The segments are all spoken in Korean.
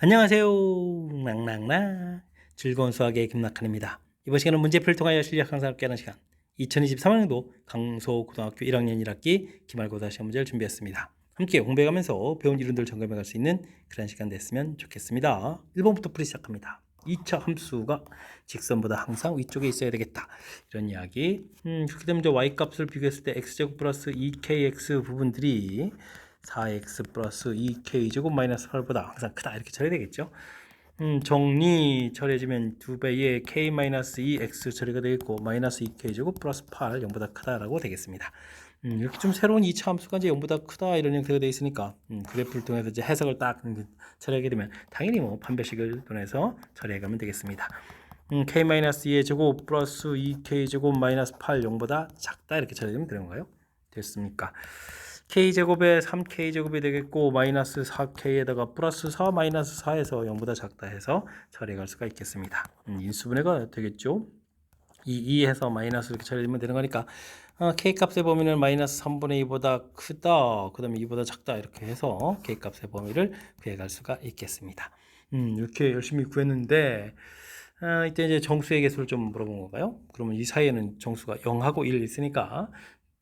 안녕하세요. 낭낭낭 즐거운 수학의 김낙한입니다. 이번 시간은 문제풀이를 통하여 실력 향상을 깨는 시간 2023학년도 강서고등학교 1학년 1학기 기말고사 시험 문제를 준비했습니다. 함께 공부해가면서 배운 이론들 점검해 갈 수 있는 그런 시간 됐으면 좋겠습니다. 1번부터 풀이 시작합니다. 2차 함수가 직선보다 항상 위쪽에 있어야 되겠다. 이런 이야기. 그렇게 되면 이제 y값을 비교했을 때 x제곱 플러스 2kx 부분들이 4x 플러스 2k제곱 마이너스 8보다 항상 크다 이렇게 처리해야 되겠죠. 정리 처리해주면 2배의 k-2x 처리가 되겠고 마이너스 2k제곱 플러스 8 0보다 크다라고 되겠습니다. 이렇게 좀 새로운 2차 함수가 이제 0보다 크다 이런 형태가 되어 있으니까 그래프를 통해서 이제 해석을 딱 처리하게 되면 당연히 뭐 판별식을 통해서 처리해가면 되겠습니다. k-2의 제곱 플러스 2k제곱 마이너스 8 0보다 작다 이렇게 처리하면 되는 건가요? 됐습니까? k제곱에 3k제곱이 되겠고 마이너스 4k에다가 플러스 4 마이너스 4에서 0보다 작다 해서 처리할 수가 있겠습니다. 인수분해가 되겠죠. 2해서 마이너스 이렇게 처리되면 되는 거니까 k값의 범위는 마이너스 3분의 2보다 크다 그 다음에 2보다 작다 이렇게 해서 k값의 범위를 구해갈 수가 있겠습니다. 이렇게 열심히 구했는데 이때 이제 정수의 개수를 좀 물어본 건가요? 그러면 이 사이에는 정수가 0하고 1 있으니까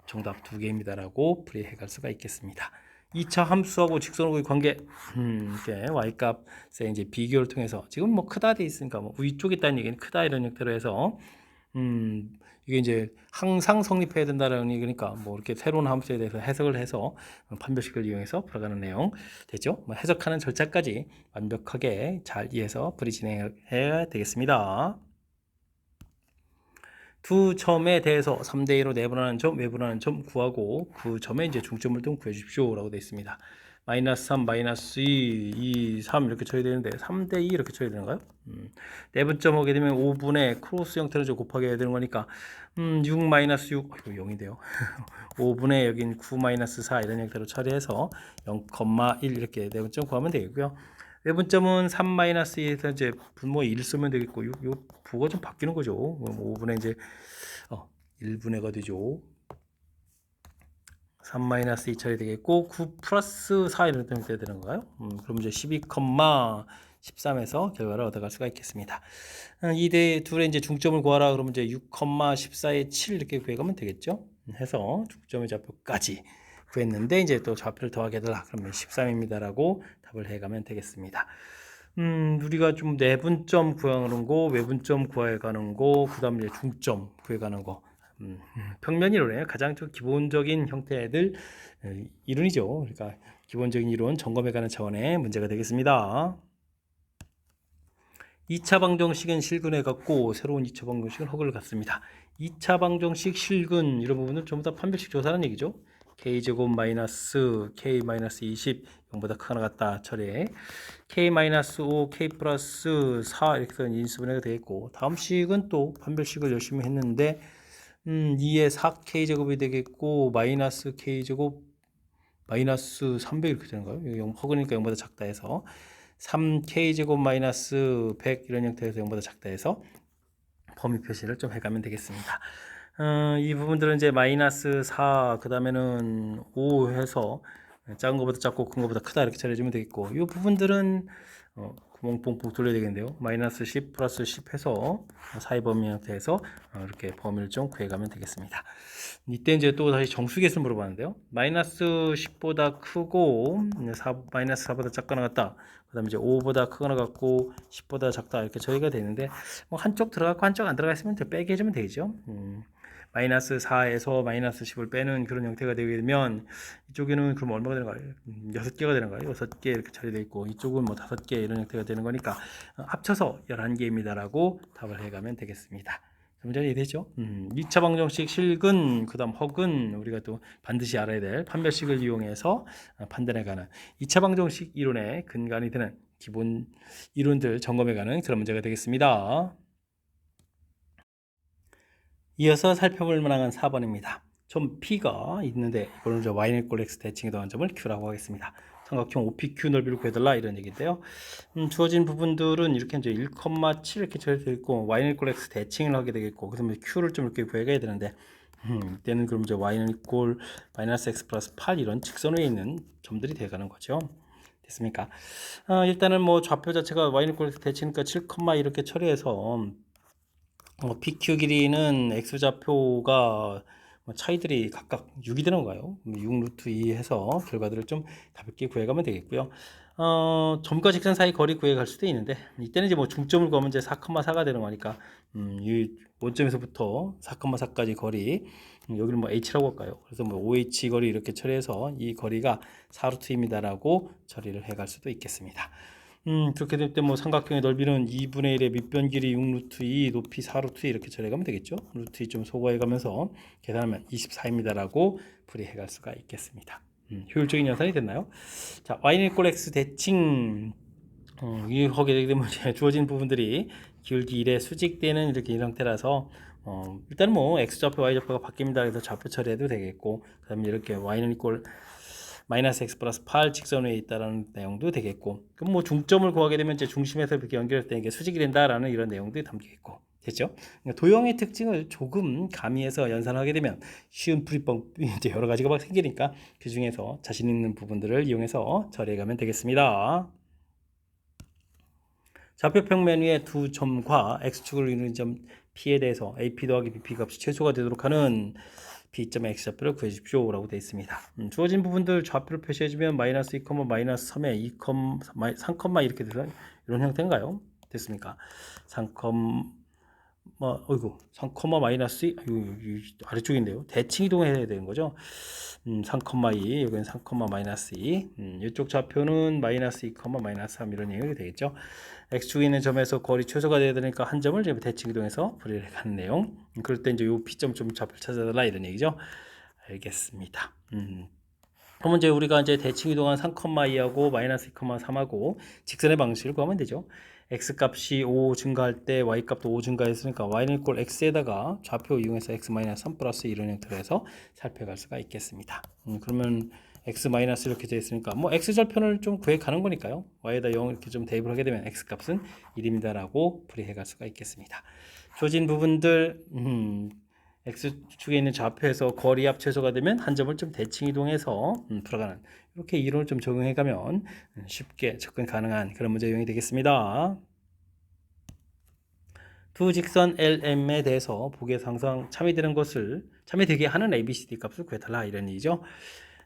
정답 2개입니다라고 풀이해 갈 수가 있겠습니다. 2차 함수하고 직선하고의 관계, 이렇게 y값의 이제 비교를 통해서 지금 뭐 크다 돼 있으니까 뭐 위쪽에 있다는 얘기는 크다 이런 형태로 해서 이게 이제 항상 성립해야 된다는 얘기니까 뭐 이렇게 새로운 함수에 대해서 해석을 해서 판별식을 이용해서 풀어가는 내용 되죠. 뭐 해석하는 절차까지 완벽하게 잘 이해해서 풀이 진행해야 되겠습니다. 두 점에 대해서 3대2로 내분하는 점, 외분하는 점 구하고 그 점에 이제 중점을 좀 구해 주십시오 라고 되어 있습니다. 마이너스 3, 마이너스 2, 3 이렇게 쳐야 되는데 3대2 이렇게 쳐야 되는가요? 내분점 하게 되면 5분의 크로스 형태로 좀 곱하게 해야 되는 거니까 6 마이너스 6, 이거 0인데요. 5분의 여긴 9 마이너스 4 이런 형태로 처리해서 0,1 이렇게 내분점 구하면 되겠고요. 외분점은 3-2에서 이제 분모 1 쓰면 되겠고 요 부호가 좀 바뀌는 거죠. 5분의 이제 1분의가 되죠. 3-2 처리 되겠고 9 플러스 4 이런 때문에 돼야 되는 건가요? 그럼 이제 12,13에서 결과를 얻어갈 수가 있겠습니다. 이대 둘의 이제 중점을 구하라 그러면 이제 6,14에 7 이렇게 구해가면 되겠죠. 해서 중점의 좌표까지 구했는데 이제 또 좌표를 더하게 해달라 그러면 13입니다라고 답을 해가면 되겠습니다. 우리가 좀 내분점 구하는 거, 외분점 구해가는 거, 그 다음에 이제 중점 구해가는 거. 평면 이론의 가장 좀 기본적인 형태들 이론이죠. 그러니까 기본적인 이론 점검해가는 차원의 문제가 되겠습니다. 2차 방정식은 실근해 갖고 새로운 2차 방정식은 허그를 갖습니다. 2차 방정식 실근 이런 부분은 전부 다 판별식 조사라는 얘기죠. k제곱 마이너스 k 마이너스 20 0보다 크거나 같다 처리해 k 마이너스 5 k 플러스 4 이렇게 해서 인수분해가 되겠고 다음 식은 또 판별식을 열심히 했는데 2에 4k 제곱이 되겠고 마이너스 k 제곱 마이너스 300 이렇게 되는 거예요. 0 허그니까 0보다 작다 해서 3k 제곱 마이너스 100 이런 형태에서 0보다 작다 해서 범위 표시를 좀 해가면 되겠습니다. 이 부분들은 이제 마이너스 4, 그 다음에는 5 해서 작은 것보다 작고 큰 것보다 크다 이렇게 처리해주면 되겠고 이 부분들은 구멍 뽕뽕 돌려야 되겠는데요. 마이너스 10 플러스 10 해서 사이 범위 형태에서 이렇게 범위를 좀 구해가면 되겠습니다. 이때 이제 또 다시 정수계수를 물어봤는데요. 마이너스 10보다 크고 마이너스 4보다 작거나 같다. 그 다음에 이제 5보다 크거나 같고 10보다 작다 이렇게 처리가 되는데 뭐 한쪽 들어가고 한쪽 안 들어가 있으면 빼게 해주면 되죠. 마이너스 4에서 마이너스 10을 빼는 그런 형태가 되게 되면 이쪽에는 그럼 얼마가 되는가요? 6개가 되는가요? 6개 이렇게 처리되어 있고 이쪽은 뭐 5개 이런 형태가 되는 거니까 합쳐서 11개입니다 라고 답을 해가면 되겠습니다. 문제 이해되죠? 2차 방정식 실근 그 다음 허근 우리가 또 반드시 알아야 될 판별식을 이용해서 판단해가는 2차 방정식 이론의 근간이 되는 기본 이론들 점검해가는 그런 문제가 되겠습니다. 이어서 살펴볼 만한 4번입니다. 좀 P가 있는데 이거는 Y는 꼴 X 대칭에 더한 점을 Q라고 하겠습니다. 삼각형 OPQ 넓이를 구해달라 이런 얘기인데요. 주어진 부분들은 이렇게 이제 1,7 이렇게 처리되어 있고 Y는 꼴 X 대칭을 하게 되겠고 그다음에 Q를 좀 이렇게 구해가야 되는데 이때는 그럼 이제 Y는 꼴 마이너스 X 플러스 8 이런 직선 위에 있는 점들이 되어가는 거죠. 됐습니까? 일단은 뭐 좌표 자체가 y는 꼴 대칭이니까 7, 이렇게 처리해서 PQ 길이는 X좌표가 차이들이 각각 6이 되는 건가요? 6 루트 2 해서 결과들을 좀 가볍게 구해가면 되겠고요. 점과 직선 사이 거리 구해갈 수도 있는데 이때는 이제 뭐 중점을 구하면 이제 4,4가 되는 거니까 이 원점에서부터 4,4까지 거리 여기를 뭐 h라고 할까요? 그래서 뭐 OH 거리 이렇게 처리해서 이 거리가 4루트입니다라고 처리를 해갈 수도 있겠습니다. 그렇게 될 때 뭐 삼각형의 넓이는 2분의 1의 밑변 길이 6루트 2, 높이 4루트 2 이렇게 처리해가면 되겠죠. 루트 2 좀 소거해가면서 계산하면 24입니다라고 풀이해갈 수가 있겠습니다. 효율적인 연산이 됐나요? 자, y는 꼴 x 대칭 하게 되게 되면 주어진 부분들이 기울기 1에 수직되는 이렇게 이 형태라서 일단은 뭐 x좌표, y좌표가 바뀝니다. 그래서 좌표 처리해도 되겠고 그 다음에 이렇게 y는 이꼴 마이너스 x 플러스 8 직선 위에 있다라는 내용도 되겠고 그럼 뭐 중점을 구하게 되면 이제 중심에서 이렇게 연결할 때 이게 수직이 된다라는 이런 내용도 담기겠고 됐죠? 그러니까 도형의 특징을 조금 가미해서 연산하게 되면 쉬운 풀이법이 이제 여러 가지가 막 생기니까 그 중에서 자신 있는 부분들을 이용해서 처리해가면 되겠습니다. 좌표 평면 위에 두 점과 x축을 이루는 점 P에 대해서 AP 더하기 BP 값이 최소가 되도록 하는 B점의 X좌표를 구해주십시오 라고 되어 있습니다. 주어진 부분들 좌표를 표시해주면 마이너스 2, 마이너스 3에 2, 3, 이렇게 되는 이런 형태인가요? 됐습니까? 3, 어이구 3, 마이너스 2, 아래쪽인데요. 대칭 이동해야 되는 거죠. 3, 2, 여기는 3, 마이너스 2. 이쪽 좌표는 마이너스 2, 마이너스 3 이런 얘기가 되겠죠. X축에 있는 점에서 거리 최소가 돼야 되니까 한 점을 대칭 이동해서 분리를 하는 내용. 그럴 때 이제 요 P점 좀 좌표를 찾아달라 이런 얘기죠. 알겠습니다. 그러면 이제 우리가 이제 대칭 이동한 3,2하고 마이너스 2,3하고 직선의 방식을 구하면 되죠. x 값이 5 증가할 때 y 값도 5 증가했으니까 y는 이꼴 x에다가 좌표 이용해서 x 마이너스 3 플러스 이런 형태로 해서 살펴갈 수가 있겠습니다. 그러면 x 마이너스 이렇게 되어 있으니까 뭐 x 절편을 좀 구해 가는 거니까요. y에다 0 이렇게 좀 대입을 하게 되면 x 값은 1입니다라고 풀이해 갈 수가 있겠습니다. 주어진 부분들 X축에 있는 좌표에서 거리 합 최소가 되면 한 점을 좀 대칭 이동해서 풀어가는 이렇게 이론을 좀 적용해 가면 쉽게 접근 가능한 그런 문제 유형이 되겠습니다. 두 직선 LM에 대해서 보기에서 항상 참여되는 것을 참여되게 하는 ABCD 값을 구해달라 이런 얘기죠.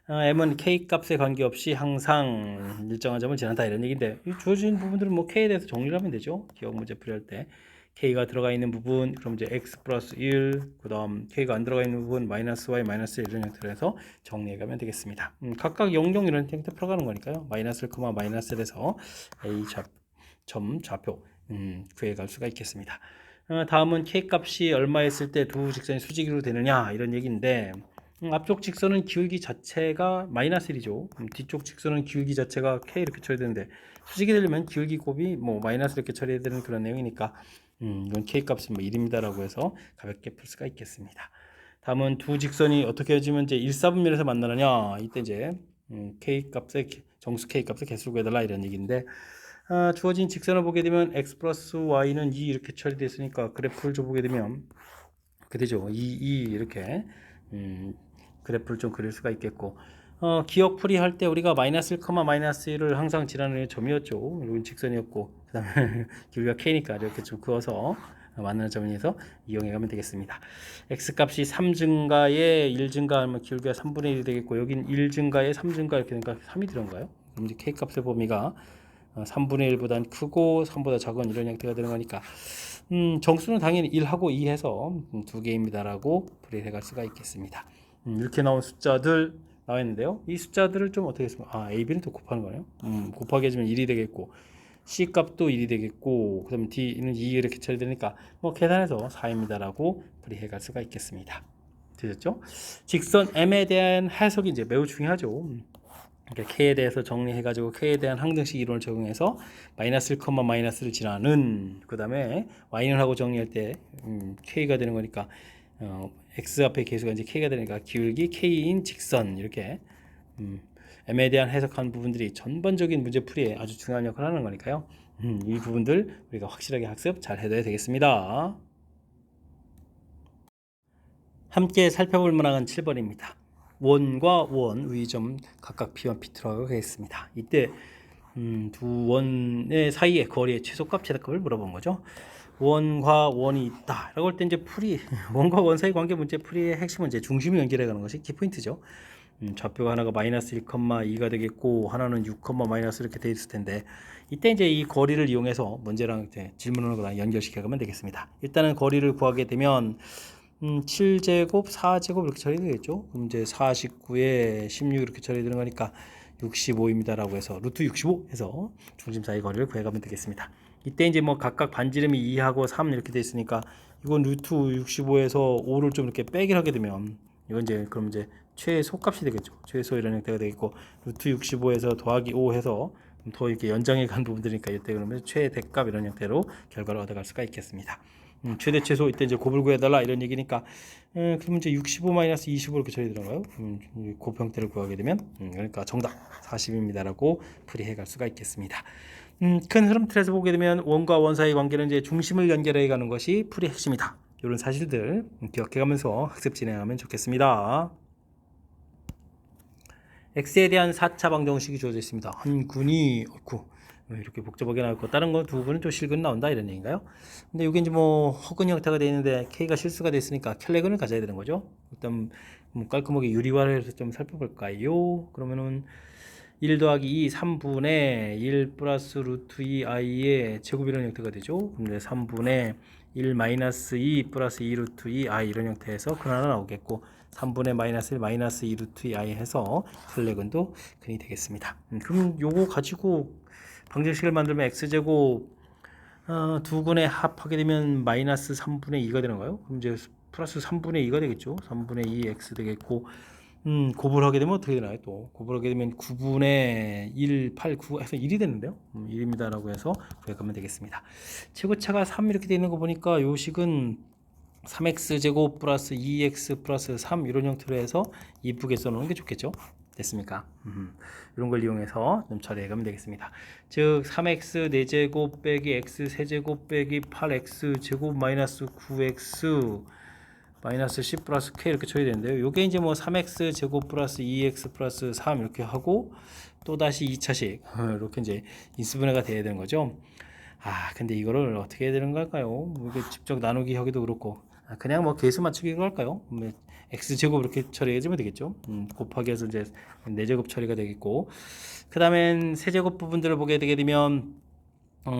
M은 K 값에 관계없이 항상 일정한 점을 지난다 이런 얘기인데 이 주어진 부분들은 뭐 K에 대해서 정리를 하면 되죠. 기억 문제 풀이할 때 K가 들어가 있는 부분 그럼 이제 X 플러스 1 그 다음 K가 안 들어가 있는 부분 마이너스 Y 마이너스 1 이런 형태로 해서 정리해 가면 되겠습니다. 각각 0, 0 이런 형태 풀어가는 거니까요. 마이너스 1, 마이너스 1에서 A 점 좌표 구해 갈 수가 있겠습니다. 다음은 K 값이 얼마였을 때 두 직선이 수직으로 되느냐 이런 얘기인데 앞쪽 직선은 기울기 자체가 마이너스 1이죠. 뒤쪽 직선은 기울기 자체가 K 이렇게 처리되는데 수직이 되려면 기울기 곱이 뭐 마이너스 이렇게 처리해야 되는 그런 내용이니까 이건 K 값은 뭐 1입니다라고 해서 가볍게 풀 수가 있겠습니다. 다음은 두 직선이 어떻게 해주면 이제 1, 4분면에서 만나느냐 이때 이제 K 값의 정수 K 값의 개수를 구해달라 이런 얘기인데 주어진 직선을 보게 되면 x 플러스 y는 2 이렇게 처리되어 있으니까 그래프를 좀 보게 되면 그 되죠. 2 이렇게 그래프를 좀 그릴 수가 있겠고 기억 풀이할 때 우리가 마이너스 1, 마이너스 1을 항상 지나는 점이었죠. 이건 직선이었고 그 다음에 길이가 k니까 이렇게 좀 그어서 만나는 점에서 이용해 가면 되겠습니다. x 값이 3 증가에 1 증가하면 기울기가 3분의 1이 되겠고 여긴 1 증가에 3 증가 이렇게 되니까 3이 들어간가요? 그럼 이제 k 값의 범위가 3분의 1보다는 크고 3보다 작은 이런 형태가 되는 거니까 정수는 당연히 1하고 2 해서 두 개입니다라고 풀이해 갈 수가 있겠습니다. 이렇게 나온 숫자들 나와 있는데요. 이 숫자들을 좀 어떻게 했습니까? AB는 또 곱하는 거네요. 곱하기 해주면 1이 되겠고 C 값도 1이 되겠고 그다음에 D는 2 이렇게 처리되니까 뭐 계산해서 4입니다라고 풀이해 갈 수가 있겠습니다. 되셨죠? 직선 M에 대한 해석이 이제 매우 중요하죠. K에 대해서 정리해가지고 K에 대한 항등식 이론을 적용해서 마이너스 1, 마이너스를 지나는 그 다음에 Y는 하고 정리할 때 K가 되는 거니까 X 앞에 개수가 이제 K가 되니까 기울기 K인 직선 이렇게 M에 대한 해석한 부분들이 전반적인 문제풀이에 아주 중요한 역할을 하는 거니까요. 이 부분들 우리가 확실하게 학습 잘 해둬야 되겠습니다. 함께 살펴볼 문항은 7번입니다. 원과 원, 위점 각각 P1, P2라고 하겠습니다. 이때 두 원의 사이의 거리의 최소값, 최대값을 물어본 거죠. 원과 원이 있다 라고 할 때 이제 풀이 원과 원 사이 관계 문제 풀이의 핵심은 이제 중심을 연결해 가는 것이 키포인트죠. 좌표가 하나가 마이너스 1,2가 되겠고 하나는 6, 마이너스 이렇게 돼 있을 텐데 이때 이제 이 거리를 이용해서 문제랑 이제 질문을 연결시켜 가면 되겠습니다. 일단은 거리를 구하게 되면 7제곱, 4제곱 이렇게 처리되겠죠. 그럼 이제 49에 16 이렇게 처리되는 거니까 65입니다 라고 해서 루트 65 해서 중심 사이 거리를 구해가면 되겠습니다. 이때 이제 뭐 각각 반지름이 2하고 3 이렇게 돼 있으니까 이건 루트 65에서 5를 좀 이렇게 빼기를 하게 되면 이건 이제 그럼 이제 최소값이 되겠죠. 최소 이런 형태가 되겠고 루트 65에서 더하기 5 해서 더 이렇게 연장해 간 부분들이니까 이때 그러면 최대값 이런 형태로 결과를 얻어갈 수가 있겠습니다. 최대 최소 이때 이제 곱을 구해달라 이런 얘기니까 그러면 이제 65 마이너스 25 이렇게 처리되는가요? 곱 형태를 구하게 되면 그러니까 정답 40입니다라고 풀이해 갈 수가 있겠습니다. 큰 흐름 틀에서 보게 되면 원과 원 사이 관계는 이제 중심을 연결해 가는 것이 풀이 핵심이다. 이런 사실들 기억해 가면서 학습 진행하면 좋겠습니다. x에 대한 4차 방정식이 주어져 있습니다. 한 군이 이렇게 복잡하게 나왔고 다른 거 두 분은 좀 실근 나온다 이런 얘기인가요? 근데 이게 이제 뭐 허근 형태가 되어 있는데 k가 실수가 됐으니까 켈레근을 가져야 되는 거죠. 일단 뭐 깔끔하게 유리화를 해서 좀 살펴볼까요? 그러면은 1 더하기 2 3분의 1 플러스 루트 2 i의 제곱이라는 형태가 되죠. 근데 3분의 1 마이너스 2 플러스 2 루트 2 i 이런 형태에서 근 하나 나오겠고 3분의 마이너스 1 마이너스 2 루트 2 i 해서 켈레근도 근이 되겠습니다. 그럼 요거 가지고 방정식을 만들면 x제곱 두 근에 합하게 되면 마이너스 3분의 2가 되는 거예요. 그럼 이제 플러스 3분의 2가 되겠죠. 3분의 2 x 되겠고 곱을 하게 되면 어떻게 되나요? 또 곱을 하게 되면 9분의 1, 8, 9 해서 1이 되는데요. 1입니다 라고 해서 구해가면 되겠습니다. 최고차가 3 이렇게 되는 거 보니까 요 식은 3x 제곱 플러스 2x 플러스 3 이런 형태로 해서 이쁘게 써놓는 게 좋겠죠. 됐습니까? 이런 걸 이용해서 좀 처리해 가면 되겠습니다. 즉 3x 4제곱 빼기 x 세제곱 빼기 8x 제곱 마이너스 9x 마이너스 10 플러스 k 이렇게 처리되는데요. 요게 이제 뭐 3x 제곱 플러스 2x 플러스 3 이렇게 하고 또 다시 2차식 이렇게 이제 인수분해가 돼야 되는 거죠. 근데 이거를 어떻게 해야 되는 걸까요? 이게 직접 나누기 하기도 그렇고 그냥 뭐 계수 맞추기로 할까요? x제곱 이렇게 처리해주면 되겠죠. 곱하기 해서 이제 4제곱 처리가 되겠고 그 다음엔 세제곱 부분들을 보게 되게 되면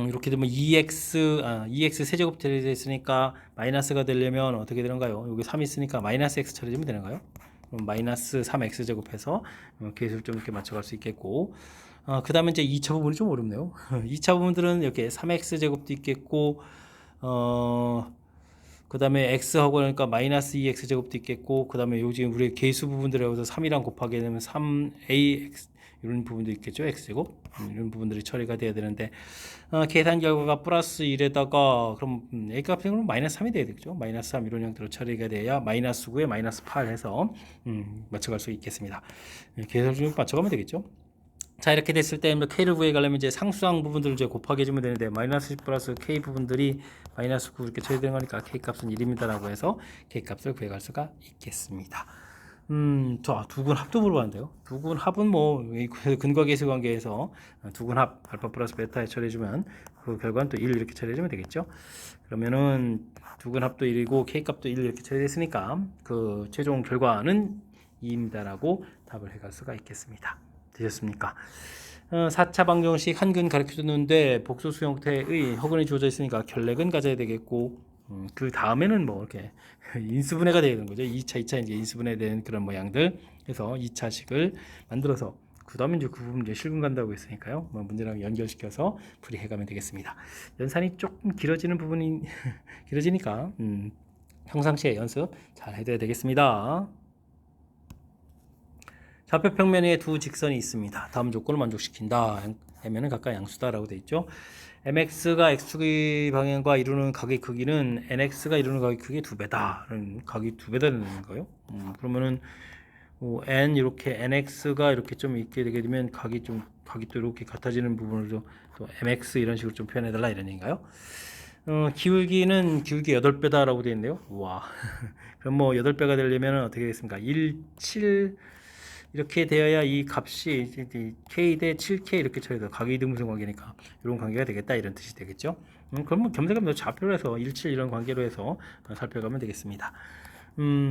이렇게 되면 2x 세제곱 처리되어 있으니까 마이너스가 되려면 어떻게 되는가요? 여기 3 있으니까 마이너스 x 처리되면 되는가요? 그럼 마이너스 3x 제곱해서 계수를 좀 이렇게 맞춰갈 수 있겠고 그 다음에 이제 2차 부분이 좀 어렵네요. 2차 부분들은 이렇게 3x 제곱도 있겠고 그 다음에 x하고 그러니까 마이너스 2x 제곱도 있겠고 그 다음에 요 지금 우리 계수 부분들에 여기서 3이랑 곱하게 되면 3ax 이런 부분도 있겠죠. x제곱 이런 부분들이 처리가 돼야 되는데 계산 결과가 플러스 1에다가 그럼 a 값은 마이너스 3이 돼야 되겠죠. 마이너스 3 이런 형태로 처리가 돼야 마이너스 9에 마이너스 8 해서 맞춰갈 수 있겠습니다. 계산 좀 맞춰가면 되겠죠. 자 이렇게 됐을 때 k를 구해가려면 이제 상수항 부분들을 이제 곱하기 해주면 되는데 마이너스 10 플러스 k 부분들이 마이너스 9 이렇게 처리되는 거니까 k 값은 1입니다 라고 해서 k 값을 구해갈 수가 있겠습니다. 자 두근 합도 물어봤는데요. 두근 합은 뭐 근과 계수 관계에서 두근 합 알파 플러스 베타에 처리해주면 그 결과는 또 1 이렇게 처리해주면 되겠죠. 그러면은 두근 합도 1이고 k 값도 1 이렇게 처리됐으니까 그 최종 결과는 2입니다 라고 답을 해갈 수가 있겠습니다. 되셨습니까? 4차 방정식 한 근 가르쳐줬는데 복소수 형태의 허근이 주어져 있으니까 결례근 가져야 되겠고 그 다음에는 뭐 이렇게 인수분해가 되는 거죠. 2차 이제 인수분해된 그런 모양들 해서 2차식을 만들어서 그 다음에 이제 그 부분 이제 실근 간다고 했으니까요. 뭐 문제랑 연결시켜서 풀이해가면 되겠습니다. 연산이 조금 길어지는 부분이 길어지니까 평상시에 연습 잘 해둬야 되겠습니다. 좌표 평면에 두 직선이 있습니다. 다음 조건을 만족시킨다. m는 각각 양수다라고 되어 있죠. mx가 x축의 방향과 이루는 각의 크기는 nx가 이루는 각의 크기의 2배다. 각이 2배다 되는 거예요. 그러면은 n 이렇게 nx가 이렇게 좀 있게 되게 되면 각이 또 이렇게 같아지는 부분을 또 mx 이런 식으로 좀 표현해달라 이런 얘기인가요? 기울기는 기울기 8배다라고 되어 있네요. 와. 그럼 뭐 8배가 되려면 어떻게 되겠습니까? 1, 7 이렇게 되어야 이 값이 이제 k 대 7k 이렇게 처리돼서 가계이등분선 관계니까 이런 관계가 되겠다 이런 뜻이 되겠죠. 그러면 겸사겸사 좌표로 해서 17 이런 관계로 해서 살펴가면 되겠습니다.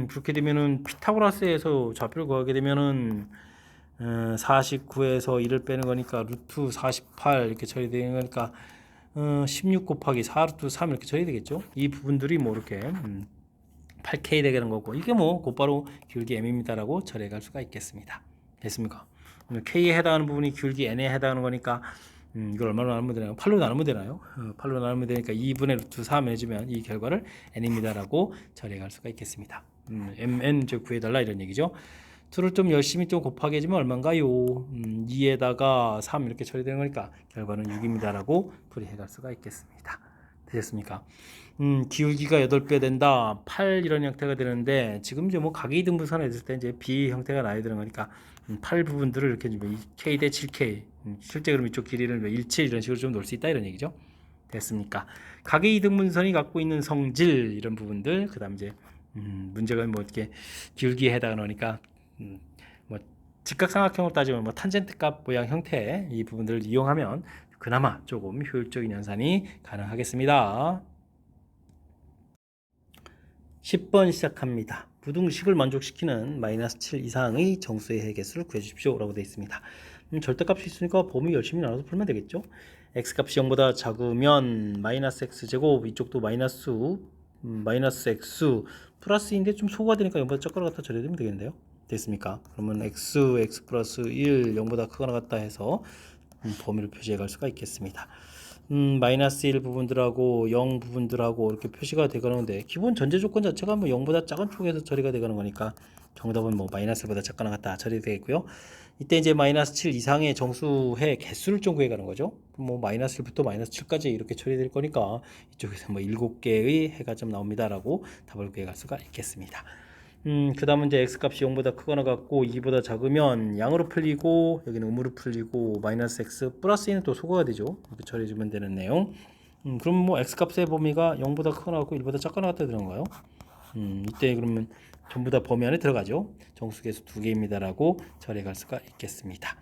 그렇게 되면은 피타고라스에서 좌표를 구하게 되면은 49에서 1을 빼는 거니까 루트 48 이렇게 처리되는 거니까 16 곱하기 4 루트 3 이렇게 처리되겠죠. 이 부분들이 뭐 이렇게 8K 되는 거고 이게 뭐 곧바로 기울기 M입니다라고 처리해갈 수가 있겠습니다. 됐습니까? K에 해당하는 부분이 기울기 N에 해당하는 거니까 이걸 얼마로 나누면 되나요? 8로 나누면 되나요? 8로 나누면 되니까 2분의 루트 3 해주면 이 결과를 N입니다라고 처리해갈 수가 있겠습니다. MN 즉 구해달라 이런 얘기죠. 2를 좀 열심히 좀 곱하기 해주면 얼마인가요? 2에다가 3 이렇게 처리되는 거니까 결과는 6입니다라고 풀이해갈 수가 있겠습니다. 되셨습니까? 기울기가 8배 된다. 8 이런 형태가 되는데 지금 이제 뭐 가계이등분선에 있을 때 이제 B 형태가 나야 되는 거니까 8 부분들을 이렇게 K 대 7K 실제 그럼 이쪽 길이를 17 이런 식으로 좀 놓을 수 있다 이런 얘기죠. 됐습니까? 가계이등분선이 갖고 있는 성질 이런 부분들 그다음 이제 문제가 뭐 이렇게 기울기에 해당하니까 뭐 직각삼각형으로 따지면 뭐 탄젠트 값 모양 형태 이 부분들을 이용하면 그나마 조금 효율적인 연산이 가능하겠습니다. 10번 시작합니다. 부등식을 만족시키는 마이너스 7 이상의 정수의 해계수를 구해주십시오 라고 되어 있습니다. 절대값이 있으니까 범위 열심히 나눠서 풀면 되겠죠. x값이 0보다 작으면 마이너스 x제곱 이쪽도 마이너스 x 플러스인데 좀 소거가 되니까 0보다 작거나 같다 처리되면 되겠는데요. 됐습니까? 그러면 x 플러스 1 0보다 크거나 같다 해서 범위를 표시해 갈 수가 있겠습니다. 마이너스 1 부분들하고 0 부분들하고 이렇게 표시가 되가는데 기본 전제 조건 자체가 뭐 0보다 작은 쪽에서 처리가 되가는 거니까 정답은 뭐 마이너스 1보다 작거나 같다 처리되겠고요. 이때 이제 마이너스 7 이상의 정수의 개수를 좀 구해가는 거죠. 뭐 마이너스 1부터 마이너스 7까지 이렇게 처리될 거니까 이쪽에서 뭐 7개의 해가 좀 나옵니다라고 답을 구해갈 수가 있겠습니다. 그 다음은 이제 x값이 0보다 크거나 같고 2보다 작으면 양으로 풀리고 여기는 음으로 풀리고 마이너스 x 플러스 2는 또 소거가 되죠. 이렇게 처리해주면 되는 내용. 그럼 뭐 x값의 범위가 0보다 크거나 같고 1보다 작거나 같다 들어간가요? 이때 그러면 전부 다 범위 안에 들어가죠. 정수계수 2개입니다라고 처리해갈 수가 있겠습니다.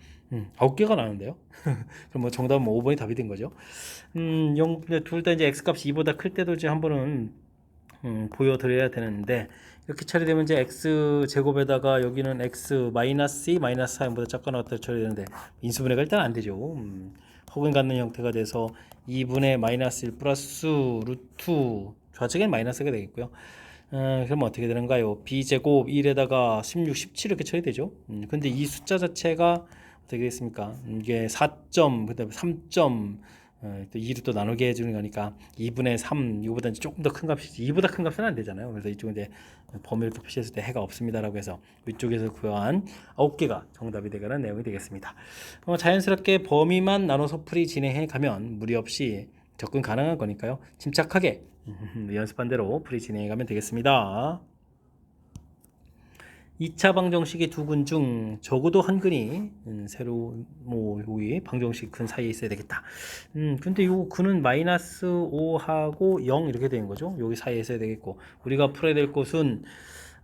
9개가 나오는데요. 그럼 뭐 정답은 뭐 5번이 답이 된 거죠. 둘 다 이제 x값이 2보다 클 때도 이제 한 번은 보여드려야 되는데 이렇게 처리되면 이제 x 제곱에다가 여기는 x 마이너스 2 마이너스 4보다 작거나 같다 처리되는데 인수분해가 일단 안 되죠. 혹은 갖는 형태가 돼서 2분의 마이너스 1 플러스 루트 좌측엔 마이너스가 되겠고요. 그럼 어떻게 되는가요? b제곱 1에다가 16, 17 이렇게 처리되죠. 근데 이 숫자 자체가 어떻게 되겠습니까? 이게 4점, 그 다음에 3점, 또 2로 또 나누게 해주는 거니까 2분의 3 이거보다 조금 더 큰 값이지 2보다 큰 값은 안 되잖아요. 그래서 이쪽은 이제 범위를 표시했을 때 해가 없습니다라고 해서 위쪽에서 구한 9개가 정답이 되가는 내용이 되겠습니다. 자연스럽게 범위만 나눠서 풀이 진행해 가면 무리 없이 접근 가능한 거니까요. 침착하게 연습한 대로 풀이 진행해 가면 되겠습니다. 2차 방정식의 두 근 중 적어도 한 근이 세로 뭐 여기 방정식 근 사이에 있어야 되겠다. 근데 요 근은 마이너스 5하고 0 이렇게 되는 거죠. 여기 사이에 있어야 되겠고 우리가 풀어야 될 것은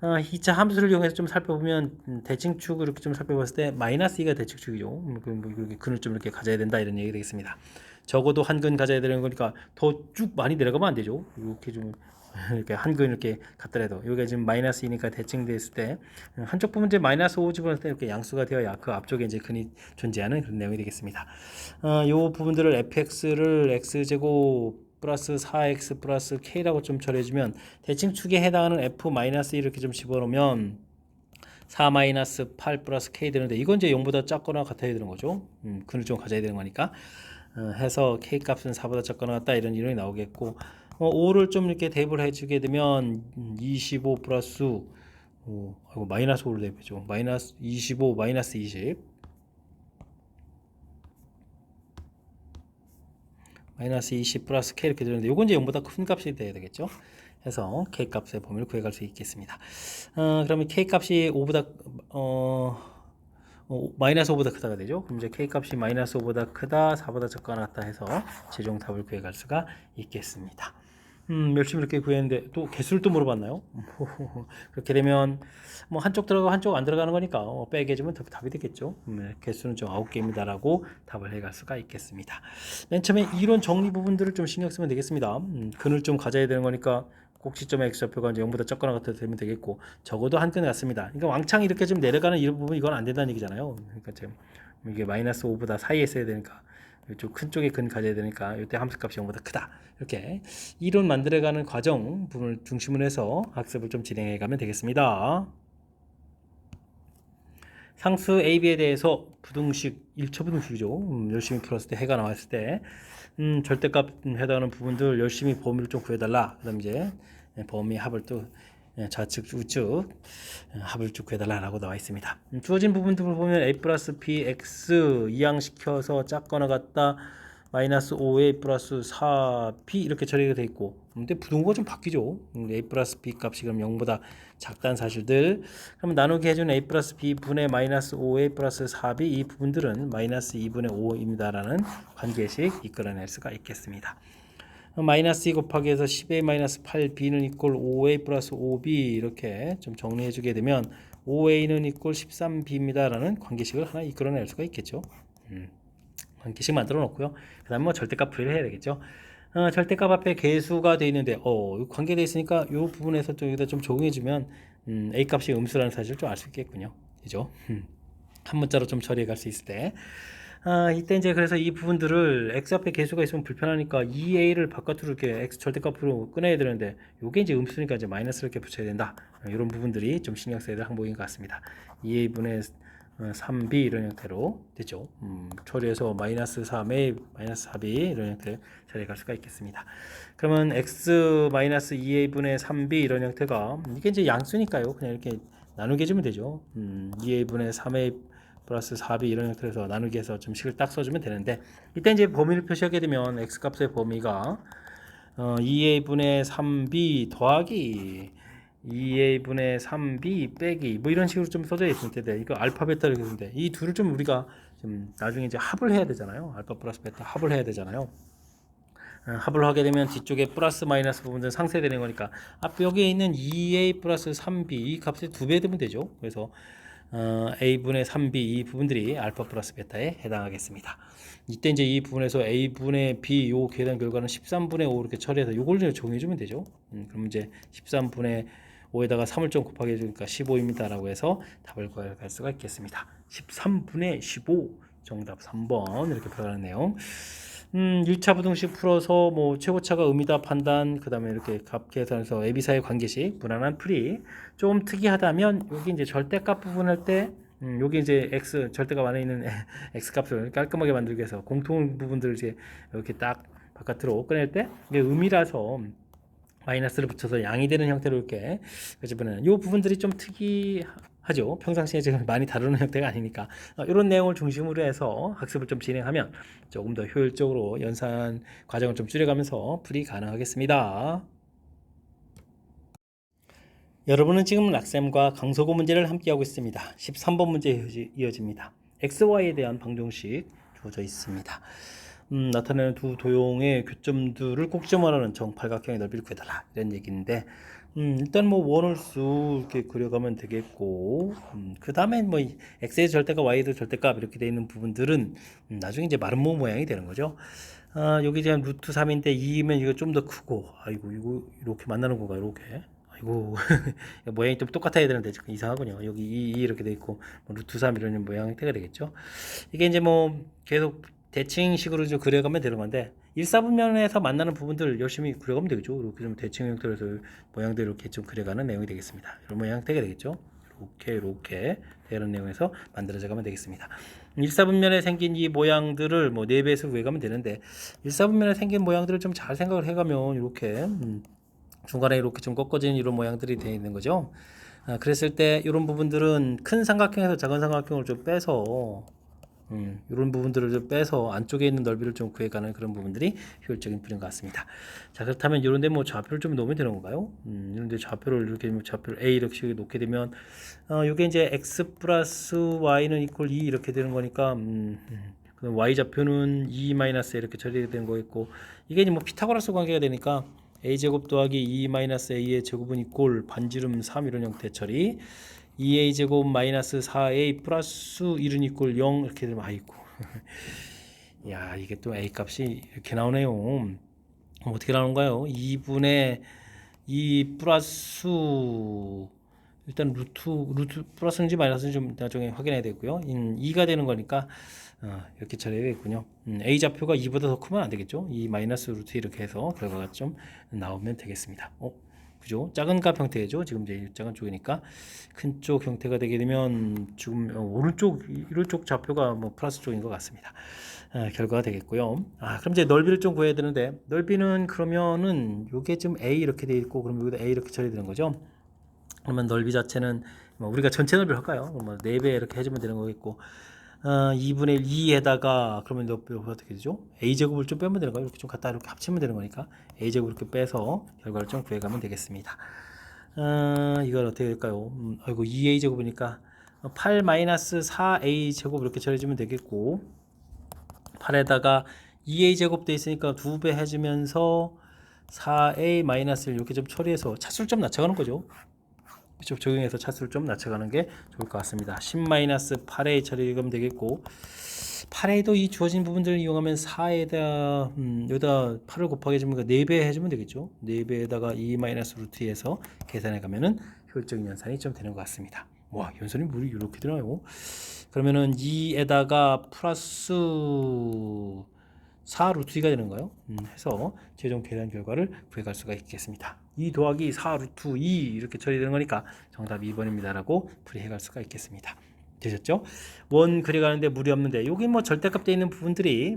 2차 함수를 이용해서 좀 살펴보면 대칭축을 이렇게 좀 살펴봤을 때 마이너스 2가 대칭축이죠. 뭐 이렇게 근을 좀 이렇게 가져야 된다 이런 얘기 되겠습니다. 적어도 한 근 가져야 되는 거니까 더 쭉 많이 내려가면 안 되죠. 이렇게 좀 이렇게 한 근 이렇게 갖더라도 여기가 지금 마이너스 2니까 대칭됐을 때 한쪽 부분 이제 마이너스 5 집어넣을 때 이렇게 양수가 되어야 그 앞쪽에 이제 근이 존재하는 그런 내용이 되겠습니다. 요 부분들을 fx를 x제곱 플러스 4x 플러스 k라고 좀 처리해주면 대칭축에 해당하는 f 마이너스 이렇게 좀 집어넣으면 4 마이너스 8 플러스 k 되는데 이건 이제 0보다 작거나 같아야 되는 거죠. 근을 좀 가져야 되는 거니까 해서 k 값은 4보다 작거나 같다 이런 이론이 나오겠고 5를 좀 이렇게 대입을 해주게 되면 25 플러스 마이너스 5를 대입해줘. 마이너스 25 마이너스 20 마이너스 20 플러스 k 이렇게 되는데 요건 이제 0보다 큰 값이 돼야 되겠죠. 해서 k 값의 범위를 구해갈 수 있겠습니다. 그러면 k 값이 5보다 마이너스 5보다 크다가 되죠. 그럼 이제 k 값이 마이너스 5보다 크다, 4보다 작거나 같다 해서 최종 답을 구해갈 수가 있겠습니다. 열심히 이렇게 구했는데 또 개수를 또 물어봤나요? 그렇게 되면 뭐 한쪽 들어가고 한쪽 안 들어가는 거니까 빼게 해주면 답이 되겠죠. 개수는 좀 9개입니다라고 답을 해갈 수가 있겠습니다. 맨 처음에 이론 정리 부분들을 좀 신경 쓰면 되겠습니다. 근을 좀 가져야 되는 거니까 꼭지점의 x좌표가 이제 0보다 적거나 같아도 되면 되겠고 적어도 한 근 같습니다. 그러니까 왕창 이렇게 좀 내려가는 이 부분 이건 안 된다는 얘기잖아요. 그러니까 지금 이게 마이너스 5보다 사이에 있어야 되니까 이쪽 큰 쪽에 근 가져야 되니까 이때 함수값이 0보다 크다. 이렇게 이론 만들어가는 과정 부분을 중심으로 해서 학습을 좀 진행해 가면 되겠습니다. 상수 AB에 대해서 부등식 1차 부등식이죠. 열심히 풀었을 때 해가 나왔을 때 절대값 해당하는 부분들 열심히 범위를 좀 구해달라. 그다음 이제 범위 합을 또 좌측 우측 합을 쭉 구해달라라고 나와 있습니다. 주어진 부분들을 보면 a 플러스 bx 이항시켜서 작거나 같다 마이너스 5a 플러스 4b 이렇게 처리가 되어 있고 근데 부등호가 좀 바뀌죠. a 플러스 b 값이 그럼 0보다 작다는 사실들 그러면 나누기 해준 a 플러스 b 분의 마이너스 5a 플러스 4b 이 부분들은 마이너스 2분의 5입니다 라는 관계식 이끌어낼 수가 있겠습니다. 마이너스 2 곱하기 해서 10a 마이너스 8b는 이꼴 5a 플러스 5b 이렇게 좀 정리해 주게 되면 5a는 이꼴 13b입니다 라는 관계식을 하나 이끌어낼 수가 있겠죠. 관계식 만들어 놓고요. 그 다음에 뭐 절대값 풀이를 해야 되겠죠. 절대값 앞에 개수가 되어 있는데 관계되어 있으니까 이 부분에서 좀 여기다 좀 적용해 주면 a 값이 음수라는 사실을 좀 알 수 있겠군요. 그죠? 한 문자로 좀 처리해 갈 수 있을 때 이때 이제 그래서 이 부분들을 x 앞에 개수가 있으면 불편하니까 2a를 바깥으로 이렇게 x 절대값으로 꺼내야 되는데 요게 이제 음수니까 이제 마이너스를 이렇게 붙여야 된다. 이런 부분들이 좀 신경 써야 될 항목인 것 같습니다. 2a분의 3b 이런 형태로 되죠. 처리해서 마이너스 3a 마이너스 4b 이런 형태로 처리해 갈 수가 있겠습니다. 그러면 x 마이너스 2a분의 3b 이런 형태가 이게 이제 양수니까요. 그냥 이렇게 나누게 해주면 되죠. 2a분의 3a 플러스 4b 이런 형태로 해서 나누기 해서 좀 식을 딱 써주면 되는데 이때 이제 범위를 표시하게 되면 x값의 범위가 2a분의 3b 더하기 2a분의 3b 빼기 뭐 이런 식으로 좀 써져 있을 텐데 이거 알파 베타 이렇게 쓰는데 이 둘을 좀 우리가 좀 나중에 이제 합을 해야 되잖아요. 알파 플러스 베타 합을 해야 되잖아요. 합을 하게 되면 뒤쪽에 플러스 마이너스 부분들은 상쇄되는 거니까 앞 여기에 있는 2a 플러스 3b 이 값의 2배 되면 되죠. 그래서 a분의 3b 이 부분들이 알파 플러스 베타에 해당하겠습니다. 이때 이제 이 부분에서 a분의 b 요 계산 결과는 13분의 5 이렇게 처리해서 요걸 적용해 주면 되죠. 그럼 이제 13분의 5에다가 3을 좀 곱하게 해주니까 15입니다 라고 해서 답을 구할 수가 있겠습니다. 13분의 15 정답 3번 이렇게 풀어가는 내용. 1차 부등식 풀어서 뭐 최고차가 의미다 판단 그 다음에 이렇게 값 계산해서 AB사의 관계식 무난한 풀이 좀 특이하다면 여기 이제 절대값 부분 할 때 여기 이제 x 절대값 안에 있는 x 값을 깔끔하게 만들기 위해서 공통 부분들을 이제 이렇게 딱 바깥으로 꺼낼 때 이게 의미라서 마이너스를 붙여서 양이 되는 형태로 이렇게 끄집어내는 이 부분들이 좀 특이하죠. 평상시에 지금 많이 다루는 형태가 아니니까 이런 내용을 중심으로 해서 학습을 좀 진행하면 조금 더 효율적으로 연산 과정을 좀 줄여가면서 풀이 가능하겠습니다. 여러분은 지금 락셈과 강소고 문제를 함께하고 있습니다. 13번 문제 이어집니다. XY에 대한 방정식 주어져 있습니다. 나타내는 두 도형의 교점들을 꼭지점하는 정팔각형의 넓이를 구해달라 이런 얘기인데 일단 뭐 원홀수 이렇게 그려가면 되겠고 그 다음에 뭐 x의 절대값 y의 절대값 이렇게 되어 있는 부분들은 나중에 이제 마름모 모양이 되는 거죠. 여기 지금 루트 3인데 2면 이거 좀 더 크고 아이고 이거 이렇게 만나는 건가 이렇게 아이고 모양이 좀 똑같아야 되는데 지금 이상하군요. 여기 2 이렇게 돼 있고 뭐 루트 3 이런 모양 형태가 되겠죠. 이게 이제 뭐 계속 대칭식으로 좀 그려가면 되는 건데 일사분면에서 만나는 부분들 열심히 그려가면 되겠죠. 이렇게 좀 대칭 형태로 해서 모양들 이렇게 좀 그려가는 내용이 되겠습니다. 이런 모양 형태가 되겠죠. 이렇게 이런 내용에서 만들어져 가면 되겠습니다. 일사분면에 생긴 이 모양들을 뭐 4배에서 구해가면 되는데 일사분면에 생긴 모양들을 좀 잘 생각을 해가면 이렇게 중간에 이렇게 좀 꺾어지는 이런 모양들이 되어 있는 거죠. 그랬을 때 이런 부분들은 큰 삼각형에서 작은 삼각형을 좀 빼서 이런 부분들을 좀 빼서 안쪽에 있는 넓이를 좀 구해가는 그런 부분들이 효율적인 풀인 것 같습니다. 자 그렇다면 이런데 뭐 좌표를 좀 놓으면 되는 건가요? 이런데 좌표를 이렇게 좌표를 a 이렇게 놓게 되면 이게 이제 x 플러스 y는 이퀄 2 이렇게 되는 거니까 그럼 y 좌표는 2 마이너스 이렇게 처리되는 거겠고 이게 이제 뭐 피타고라스 관계가 되니까 a제곱 더하기 2-a의 제곱은 이꼴 반지름 3 이런 형태 처리. 2a제곱 마이너스 4a 플러스 1은 이꼴 0 이렇게 되면 아이고 야 이게 또 a 값이 이렇게 나오네요. 어떻게 나오는가요? 2분의 2 플러스 일단 루트 플러스인지 마이너스인지 좀 나중에 확인해야 되고요. 2가 되는 거니까 이렇게 처리되겠군요. a 좌표가 2보다 더 크면 안 되겠죠. 2 마이너스 루트 이렇게 해서 결과가 좀 나오면 되겠습니다. 그죠? 작은 값 형태죠. 지금 이제 작은 쪽이니까 큰 쪽 형태가 되게 되면 지금 오른쪽 좌표가 뭐 플러스 쪽인 것 같습니다. 결과가 되겠고요. 그럼 이제 넓이를 좀 구해야 되는데 넓이는 그러면은 요게 지금 a 이렇게 돼 있고 그럼 여기도 a 이렇게 처리되는 거죠. 그러면 넓이 자체는 뭐 우리가 전체 넓이를 할까요? 그러면 4배 이렇게 해주면 되는 거겠고 2분의 2에다가 그러면 넓이가 어떻게 되죠? a제곱을 좀 빼면 되는 거예요. 이렇게 좀 갖다 이렇게 합치면 되는 거니까 a제곱 이렇게 빼서 결과를 좀 구해가면 되겠습니다. 이건 어떻게 될까요? 아이고 2a제곱이니까 8 마이너스 4a 제곱 이렇게 처리해주면 되겠고 8에다가 2a 제곱 돼 있으니까 2배 해주면서 4a 마이너스 1 이렇게 좀 처리해서 차수를 좀 낮춰가는 거죠. 좀 적용해서 차수를 좀 낮춰가는 게 좋을 것 같습니다. 10-8a 처리하면 되겠고 8a도 이 주어진 부분들을 이용하면 4에다 여기다 8을 곱하기 해주면 4배 해주면 되겠죠. 4배에다가 2 마이너스 루트 해서 계산해 가면은 효율적인 연산이 좀 되는 것 같습니다. 와 연산이 물이 이렇게 되나요? 그러면은 2에다가 플러스 4 루트 2가 되는 거예요. 해서 최종 계산 결과를 구해갈 수가 있겠습니다. 2 더하기 4 루트 2 이렇게 처리되는 거니까 정답 2번입니다 라고 풀이해갈 수가 있겠습니다. 되셨죠? 원 그려가는데 무리 없는데 여기 뭐 절대값 되어 있는 부분들이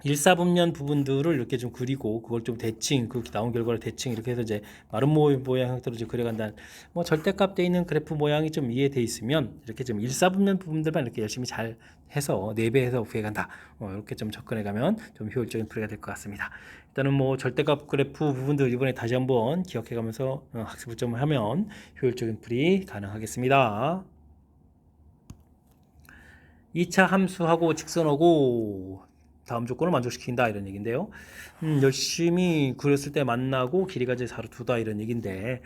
일사분면 부분들을 이렇게 좀 그리고 그걸 좀 대칭 그렇게 나온 결과를 대칭 이렇게 해서 이제 마른 모양 형태로 이제 그려간다. 뭐 절대값 돼 있는 그래프 모양이 좀 이해돼 있으면 이렇게 좀 일사분면 부분들만 이렇게 열심히 잘 해서 4배해서 구해간다. 이렇게 좀 접근해가면 좀 효율적인 풀이가 될 것 같습니다. 일단은 뭐 절대값 그래프 부분들 이번에 다시 한번 기억해가면서 학습을 좀 하면 효율적인 풀이 가능하겠습니다. 2차 함수하고 직선하고 다음 조건을 만족시킨다 이런 얘기인데요. 열심히 그렸을 때 만나고 길이가 이제 4로 두다 이런 얘기인데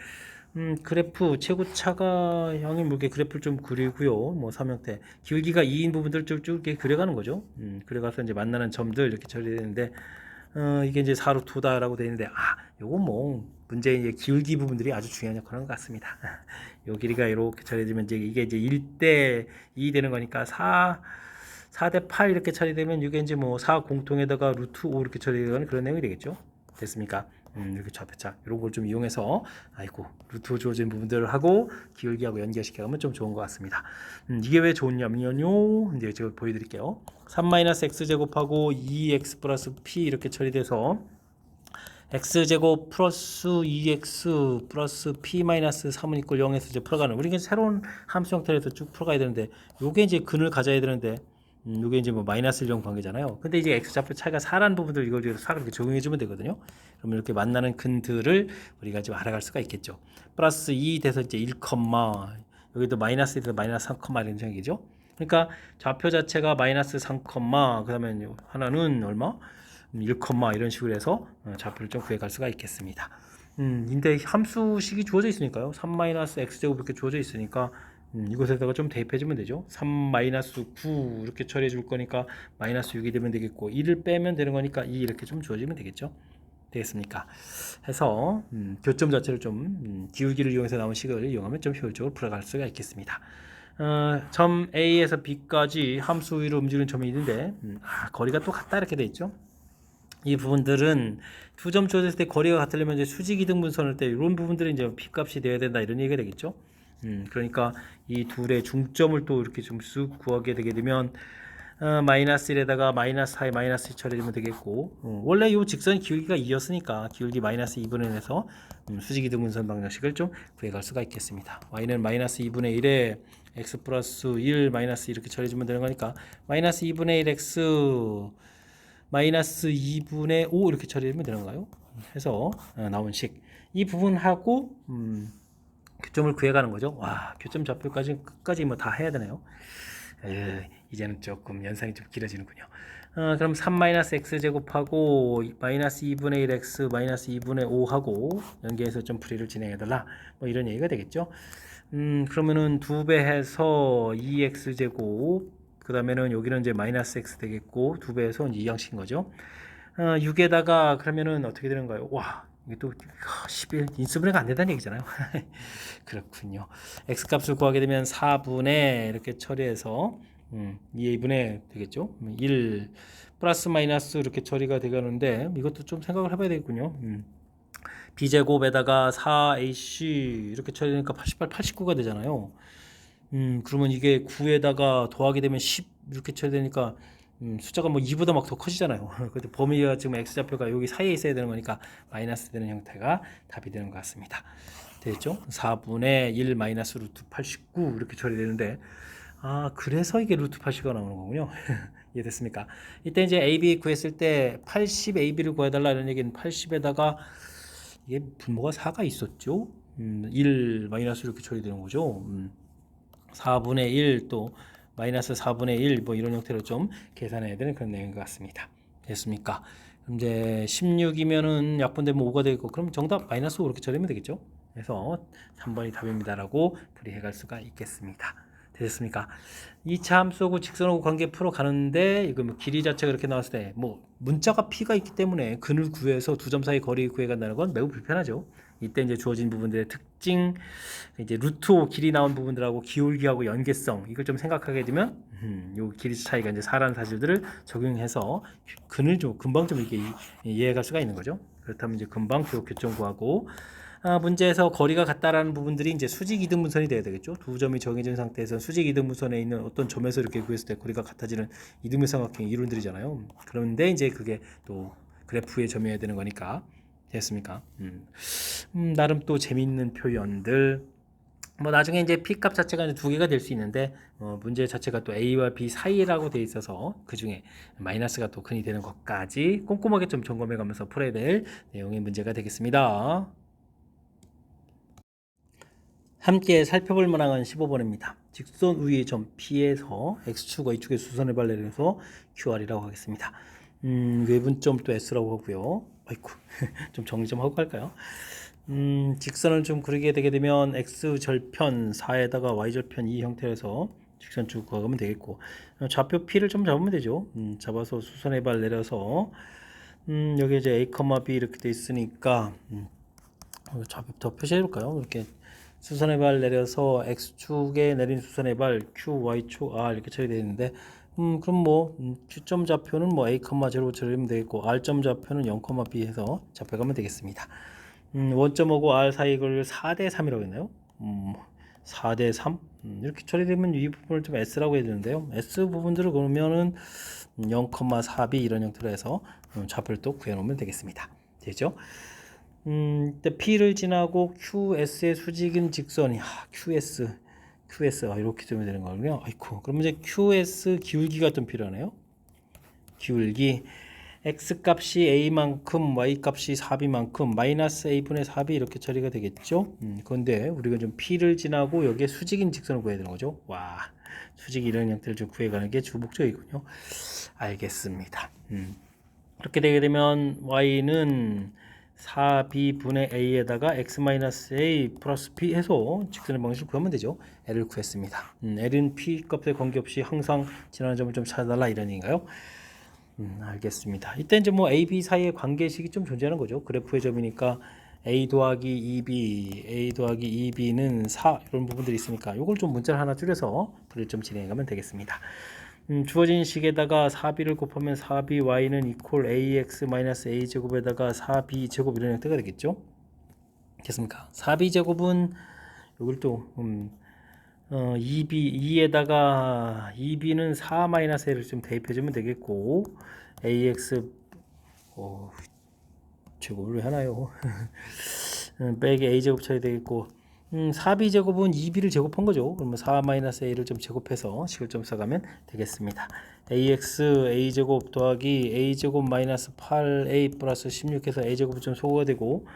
그래프 최고차가 향이 물게 그래프를 좀 그리고요. 뭐 삼형태 기울기가 2인 부분들 쭉 이렇게 그려가는 거죠. 그려가서 이제 만나는 점들 이렇게 처리되는데 이게 이제 4로 두다라고 되어 있는데 요거 뭐 문제의 이제 기울기 부분들이 아주 중요한 역할을 하는 것 같습니다. 요 길이가 이렇게 처리되면 이게 이제 1대 2 되는 거니까 4대 8 이렇게 처리되면 이게 이제 뭐 4 공통에다가 루트 5 이렇게 처리되는 그런 내용이 되겠죠. 됐습니까? 이렇게 좌표차 이런 걸 좀 이용해서 루트 5 주어진 부분들을 하고 기울기하고 연결시켜가면 좀 좋은 것 같습니다. 이게 왜 좋냐면요. 이제 제가 보여드릴게요. 3-x제곱하고 2x 플러스 p 이렇게 처리돼서 x제곱 플러스 2x 플러스 p 마이너스 3은 이꼴 0에서 이제 풀어가는 우리가 새로운 함수 형태에서 쭉 풀어가야 되는데 요게 이제 근을 가져야 되는데 요게 이제 뭐 마이너스 1점 관계잖아요. 근데 이제 x 좌표 차이가 4라는 부분들 이걸 4를 이렇게 적용해 주면 되거든요. 그러면 이렇게 만나는 근들을 우리가 좀 알아갈 수가 있겠죠. 플러스 2 돼서 이제 1, 여기도 마이너스 1에서 마이너스 3, 이런 식이죠. 그러니까 좌표 자체가 마이너스 3, 그다음에 하나는 얼마? 1, 이런 식으로 해서 좌표를 좀 구해갈 수가 있겠습니다. 근데 함수식이 주어져 있으니까요. 3-x제곱 이렇게 주어져 있으니까 이곳에다가 좀 대입해주면 되죠. 3-9 이렇게 처리해 줄 거니까 마이너스 6이 되면 되겠고 2를 빼면 되는 거니까 2 이렇게 좀 주어지면 되겠죠. 되겠습니까? 해서 교점 자체를 좀 기울기를 이용해서 나온 식을 이용하면 좀 효율적으로 풀어갈 수가 있겠습니다. 점 A에서 B까지 함수 위로 움직이는 점이 있는데 거리가 또 같다 이렇게 돼 있죠. 이 부분들은 두 점 주어졌을 때 거리가 같으려면 이제 수직 이등 분선할 때 이런 부분들이 이제 p 값이 되어야 된다 이런 얘기가 되겠죠. 그러니까 이 둘의 중점을 또 이렇게 좀 쑥 구하게 되게 되면 마이너스 1에다가 마이너스 4에 마이너스 2 처리되면 되겠고 원래 이 직선이 기울기가 2였으니까 기울기 마이너스 2분의 1에서 수직 이등 분선 방정식을 좀 구해갈 수가 있겠습니다. y는 마이너스 2분의 1에 x 플러스 1 마이너스 이렇게 처리해주면 되는 거니까 마이너스 2분의 1 x 마이너스 2분의 5 이렇게 처리하면 되는가요? 해서 나온 식. 이 부분하고 교점을 구해가는 거죠. 와, 교점 좌표까지 끝까지 뭐 다 해야 되나요? 이제는 조금 연상이 좀 길어지는군요. 그럼 3-x 제곱하고 마이너스 2분의 1x 마이너스 2분의 5하고 연계해서 좀 풀이를 진행해달라. 뭐 이런 얘기가 되겠죠. 그러면은 2배 해서 2x 제곱, 그 다음에는 여기는 이제 마이너스 x 되겠고 2배 해서 이제 2항식인 거죠. 6에다가 그러면은 어떻게 되는가요? 와, 이게 또 11 인수분해가 안 된다는 얘기잖아요. 그렇군요. x 값을 구하게 되면 4분의 이렇게 처리해서 2분의 되겠죠. 1 플러스 마이너스 이렇게 처리가 되가는데 이것도 좀 생각을 해봐야 되겠군요. b제곱에다가 4ac 이렇게 처리되니까 88, 89가 되잖아요. 그러면 이게 9에다가 더하게 되면 10 이렇게 처리되니까 숫자가 뭐 2보다 막 더 커지잖아요. 근데 범위가 지금 x좌표가 여기 사이에 있어야 되는 거니까 마이너스 되는 형태가 답이 되는 것 같습니다. 됐죠? 4분의 1 마이너스 루트 89 이렇게 처리되는데, 그래서 이게 루트 89가 나오는 거군요. 이해됐습니까? 이때 이제 AB 구했을 때 80 AB를 구해달라 이런 얘기는 80에다가 이게 분모가 4가 있었죠. 1 마이너스 이렇게 처리되는 거죠. 4분의 1 또 마이너스 4분의 1 뭐 이런 형태로 좀 계산해야 되는 그런 내용인 것 같습니다. 됐습니까? 그럼 이제 16이면은 약분되면 5가 되고 그럼 정답 마이너스 5 이렇게 처리하면 되겠죠. 그래서 3번이 답입니다라고 풀이해 갈 수가 있겠습니다. 됐습니까? 2차 함수하고 직선하고 관계 풀어 가는데 이거 뭐 길이 자체가 이렇게 나왔을 때 뭐 문자가 p가 있기 때문에 근을 구해서 두 점 사이 거리 구해 간다는 건 매우 불편하죠. 이때 이제 주어진 부분들의 특징, 이제 루트 5 길이 나온 부분들하고 기울기하고 연계성 이걸 좀 생각하게 되면 요 길이 차이가 이제 4라는 사실들을 적용해서 근을 좀 금방 좀 이렇게 이해할 수가 있는 거죠. 그렇다면 이제 금방 교점 구하고 문제에서 거리가 같다라는 부분들이 이제 수직 이등분선이 돼야 되겠죠. 두 점이 정해진 상태에서 수직 이등분선에 있는 어떤 점에서 이렇게 구했을 때 거리가 같아지는 이등변 삼각형 이론들이잖아요. 그런데 이제 그게 또 그래프에 점여야 되는 거니까 됐습니까? 나름 또 재미있는 표현들. 뭐 나중에 이제 p 값 자체가 이제 두 개가 될 수 있는데 문제 자체가 또 a와 b 사이라고 돼 있어서 그 중에 마이너스가 또 근이 되는 것까지 꼼꼼하게 좀 점검해가면서 풀어야 될 내용의 문제가 되겠습니다. 함께 살펴볼 만한 15번입니다. 직선 위의 점 P에서 X축, Y축의 수선의 발레에서 QR이라고 하겠습니다. 외분점 또 S라고 하고요. 아이쿠, 좀 정리 좀 하고 갈까요? 직선을 좀 그리게 되게 되면 X절편 4에다가 Y절편 이 형태에서 직선축 구하면 되겠고 좌표 P를 좀 잡으면 되죠. 잡아서 수선의 발 내려서 여기 이제 A, B 이렇게 돼 있으니까 좌표부터 표시해 볼까요? 이렇게 수선의 발 내려서 X축에 내린 수선의 발 Q, Y축, R 이렇게 처리되어 있는데 그럼 뭐 Q점 좌표는 뭐 A, 0 처리하면 되겠고 R점 좌표는 0, B 해서 잡혀가면 되겠습니다. 원점하고 R 사이 걸 4대 3이라고 했나요? 4대 3 이렇게 처리되면 이 부분을 좀 S라고 해야 되는데요. S 부분들을 그러면은 0, 4B 이런 형태로 해서 좌표를 또 구해놓으면 되겠습니다. 되죠? P를 지나고 QS의 수직인 직선이 QS 이렇게 되면 되는 거군요. 아이고, 그럼 이제 QS 기울기가 좀 필요하네요. 기울기 X 값이 A만큼 Y 값이 4B만큼 마이너스 A분의 4B 이렇게 처리가 되겠죠. 그런데 우리가 좀 P를 지나고 여기에 수직인 직선을 구해야 되는 거죠. 와, 수직 이런 형태를 좀 구해가는 게 주 목적이군요. 알겠습니다. 이렇게 되게 되면 Y는 4b분의 a에다가 x-a 플러스 b 해서 직선의 방식을 구하면 되죠. l을 구했습니다. l은 p 값에 관계없이 항상 지나는 점을 좀 찾아달라 이런 얘기인가요? 알겠습니다. 이때 이제 뭐 a, b 사이의 관계식이 좀 존재하는 거죠. 그래프의 점이니까 a 더하기 2b, a 더하기 2b는 4 이런 부분들이 있으니까 이걸 좀 문자를 하나 줄여서 풀이를 좀 진행해가면 되겠습니다. 주어진 식에다가 4b를 곱하면 4by는 이퀄 ax-a제곱에다가 4b제곱 이런 형태가 되겠죠. 됐습니까? 4b제곱은 이걸 또 2에다가 2b는 4-a를 좀 대입해주면 되겠고 ax 제곱을 왜 하나요? 빼기 a제곱 처리 되겠고 4b제곱은 2b를 제곱한 거죠. 그러면 4-a를 좀 제곱해서 식을 좀 써가면 되겠습니다. ax a제곱 더하기 a제곱 마이너스 8a 플러스 16해서 a제곱이 좀 소거가 되고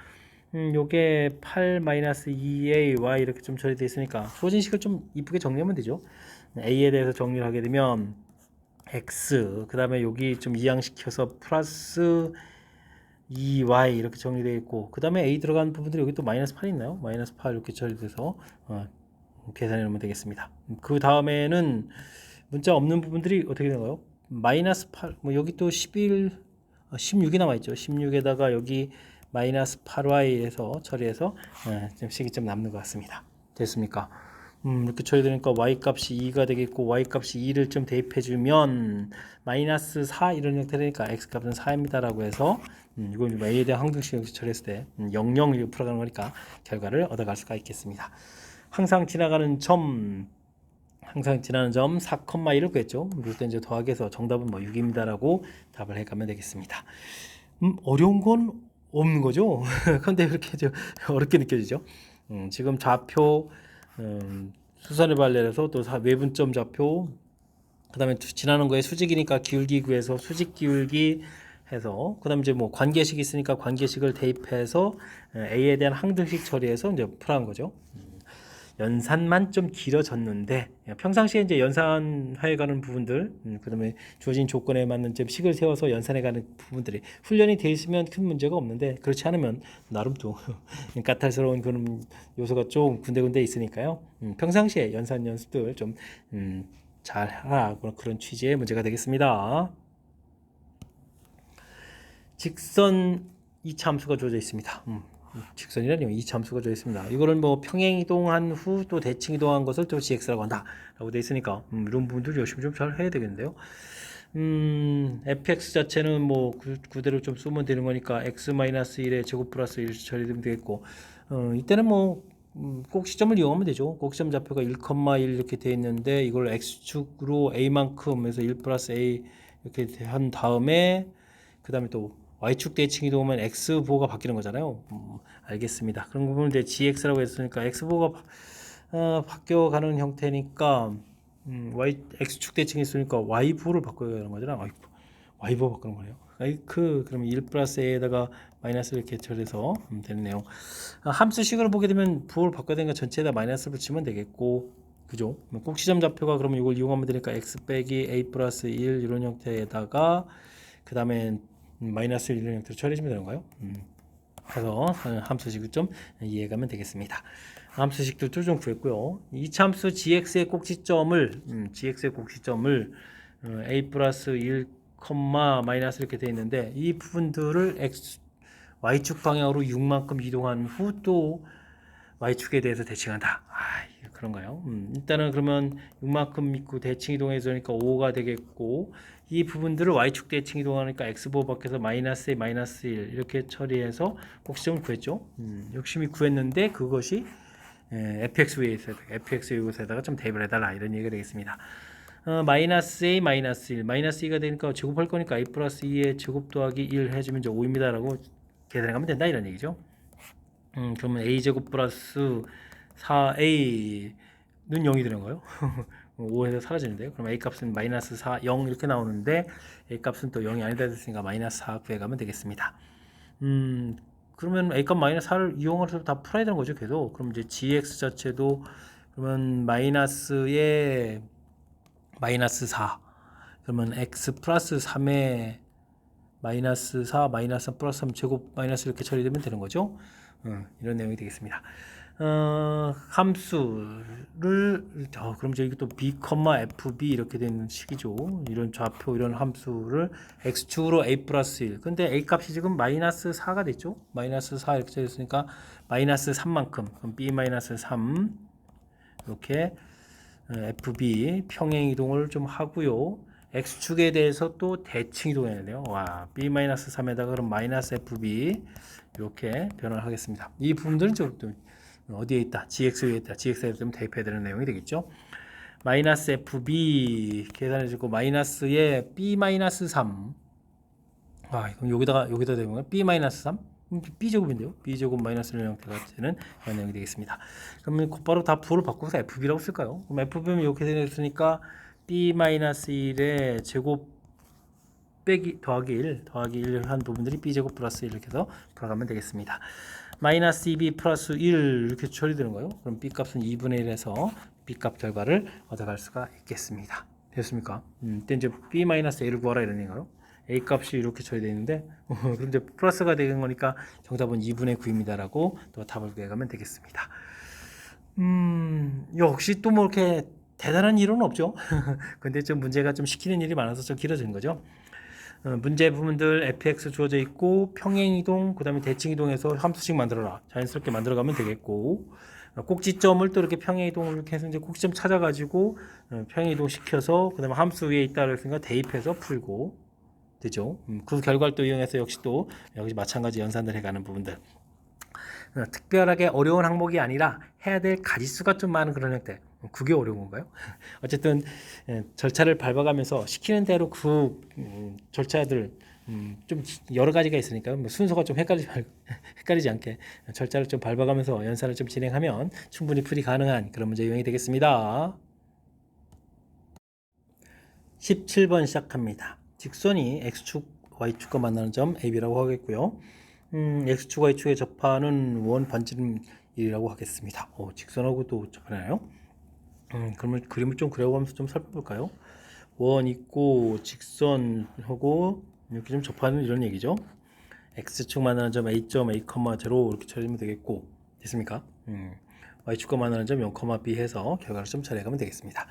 요게 8 마이너스 2ay 이렇게 좀 처리되어 있으니까 주어진 식을 좀 이쁘게 정리하면 되죠. a에 대해서 정리를 하게 되면 x 그 다음에 여기 좀 이항시켜서 플러스 2y 이렇게 정리되어 있고 그 다음에 a 들어간 부분들이 여기 또 마이너스 8이 있나요? 마이너스 8 이렇게 처리돼서 계산해 놓으면 되겠습니다. 그 다음에는 문자 없는 부분들이 어떻게 되나요? 마이너스 8, 뭐 여기 또 11, 16이 남아있죠. 16에다가 여기 마이너스 8y에서 처리해서 좀 식이 좀 남는 것 같습니다. 됐습니까? 이렇게 처리되니까 y 값이 2가 되겠고 y 값이 2를 좀 대입해주면 마이너스 4 이런 형태 되니까 x 값은 4입니다 라고 해서 이건 a에 대한 항등식 처리했을 때 00 풀어가는 거니까 결과를 얻어갈 수가 있겠습니다. 항상 지나는 점 4,1을 구했죠. 그럴 때 이제 더하기해서 정답은 뭐 6입니다 라고 답을 해가면 되겠습니다. 어려운 건 없는 거죠. 근데 그렇게 좀 어렵게 느껴지죠. 지금 좌표 수선의 발레에서 또 외분점 좌표 그 다음에 지나는 거에 수직이니까 기울기 구해서 수직 기울기 해서 그 다음에 이제 뭐 관계식이 있으니까 관계식을 대입해서 A에 대한 항등식 처리해서 이제 풀어간 거죠. 연산만 좀 길어졌는데 평상시에 이제 연산해 가는 부분들 그다음에 주어진 조건에 맞는 좀 식을 세워서 연산해 가는 부분들이 훈련이 돼 있으면 큰 문제가 없는데 그렇지 않으면 나름 또 까탈스러운 그런 요소가 좀 군데군데 있으니까요. 평상시에 연산 연습들 좀 잘 하라 그런 취지의 문제가 되겠습니다. 직선 이차함수가 주어져 있습니다. 직선이라니 이차함수가 주어져 있습니다. 이거는 뭐 평행 이동한 후 또 대칭 이동한 것을 또 gx라고 한다라고 되어 있으니까 이런 부분들 열심히 좀 잘 해야 되겠는데요. fx 자체는 뭐 그대로 좀 쓰면 되는 거니까 x-1의 제곱 플러스 1 처리되면 되겠고 이때는 뭐 꼭 시점을 이용하면 되죠. 꼭 시점 좌표가 1,1 이렇게 되어 있는데 이걸 x축으로 a만큼 해서 1 플러스 a 이렇게 한 다음에 그 다음에 또 y축 대칭 이동하면 x보호가 바뀌는 거잖아요. 알겠습니다. 그런 부분을 이제 gx라고 했으니까 x보호가 바뀌어가는 형태니까 x축 대칭이 있으니까 y보호를 바꿔야 하는 거잖아. y보호 바꾸는 거네요. 그러면 1 플러스 a에다가 마이너스 이렇게 처리해서 되는 내용. 함수식으로 보게 되면 부호를 바꿔야 되니까 전체에다 마이너스를 붙이면 되겠고 그죠? 꼭 시점 좌표가 그러면 이걸 이용하면 되니까 x 빼기 a 플러스 1 이런 형태에다가 그 다음에 마이너스 1 이런 형태로 처리해주면 되는 거예요. 그래서 함수식을 좀 이해가면 되겠습니다. 함수식들도 좀 구했고요. 이차 함수 gx의 꼭지점을 a 플러스 1, 마이너스 이렇게 되어 있는데 이 부분들을 y축 방향으로 6만큼 이동한 후 또 y축에 대해서 대칭한다. 그런가요? 일단은 그러면 6만큼 있고 대칭 이동해서니까 5가 되겠고 이 부분들을 y축 대칭 이동하니까 x보 밖에서 마이너스 1, 마이너스 1 이렇게 처리해서 꼭지점을 구했죠. 열심히 구했는데 그것이 fx 요것에다가 좀 대입을 해달라 이런 얘기가 되겠습니다. 마이너스 a 마이너스 1 마이너스 2가 되니까 제곱할 거니까 a 플러스 2의 제곱 더하기 1 해주면 이제 5입니다 라고 계산해가면 된다 이런 얘기죠. 그러면 a 제곱 플러스 4a는 0이 되는 거예요. 5에서 사라지는데요. 그럼 a 값은 마이너스 4, 0 이렇게 나오는데 a 값은 또 0이 아니다 됐으니까 마이너스 4 구해가면 되겠습니다. 그러면 a 값 마이너스 4를 이용해서 다 풀어야 되는 거죠. 계속. 그럼 이제 gx 자체도 그러면 마이너스에 마이너스 4 그러면 x 플러스 3에 마이너스 4 마이너스 3 플러스 3 제곱 마이너스 이렇게 처리되면 되는 거죠. 이런 내용이 되겠습니다. 함수를 그럼 이제 이게 또 b, fb 이렇게 되는 식이죠. 이런 좌표 이런 함수를 x축으로 a 플러스 1 근데 a 값이 지금 마이너스 4가 됐죠. 마이너스 4 이렇게 되었으니까 마이너스 3만큼 그럼 b 마이너스 3 이렇게 fb 평행 이동을 좀 하고요. x축에 대해서 또 대칭 이동해야 되네요. 와, b-3에다가 그럼 마이너스 fb 이렇게 변화를 하겠습니다. 이 부분들은 좀 어디에 있다? gx에 있다. gx에 좀 대입해야 되는 내용이 되겠죠. 마이너스 fb 계산해주고 마이너스에 b-3 그럼 여기다 대면 b-3 b제곱인데요. b제곱 마이너스 1 형태가 되는 그런 내용이 되겠습니다. 그러면 곧바로 다 부호를 바꿔서 fb라고 쓸까요? 그럼 fb는 이렇게 되었으니까 b-1의 제곱 빼기 더하기 1 한 부분들이 b제곱 플러스 1 이렇게 해서 풀어가면 되겠습니다. 마이너스 2b 플러스 1 이렇게 처리되는 거예요. 그럼 b 값은 2분의 1에서 b 값 결과를 얻어갈 수가 있겠습니다. 됐습니까? 이때 이제 b-a를 구하라 이런 얘기인가요? a 값이 이렇게 처리되어 있는데 그런데 플러스가 되는 거니까 정답은 2분의 9입니다라고 또 답을 구해가면 되겠습니다. 역시 또 뭐 이렇게 대단한 일은 없죠. 근데 좀 문제가 좀 시키는 일이 많아서 좀 길어지는 거죠. 문제 부분들 fx 주어져 있고 평행이동 그다음에 대칭이동해서 함수식 만들어라. 자연스럽게 만들어가면 되겠고 꼭지점을 또 이렇게 평행이동을 이렇게 해서 이제 꼭지점 찾아가지고 평행이동 시켜서 그다음에 함수 위에 있다 그랬으니까 대입해서 풀고 되죠. 그 결과를 또 이용해서 역시 또 여기 마찬가지 연산을 해가는 부분들. 특별하게 어려운 항목이 아니라 해야 될 가지수가 좀 많은 그런 형태. 그게 어려운 건가요? 어쨌든 절차를 밟아가면서 시키는 대로 그 절차들 좀 여러 가지가 있으니까 뭐 순서가 좀 헷갈리지 않게 절차를 좀 밟아가면서 연산을 좀 진행하면 충분히 풀이 가능한 그런 문제 유형이 되겠습니다. 17번 시작합니다. 직선이 x축, y축과 만나는 점 AB라고 하겠고요. x축, y축에 접하는 원 반지름이라고 하겠습니다. 직선하고 또 접하나요? 그러면 그림을 좀 그려보면서 좀 살펴볼까요? 원 있고 직선하고 이렇게 좀 접하는 이런 얘기죠. x축 만나는 점 a.a, 0 이렇게 처리하면 되겠고 됐습니까? y축과 만나는 점 0, b 해서 결과를 좀 처리하면 되겠습니다.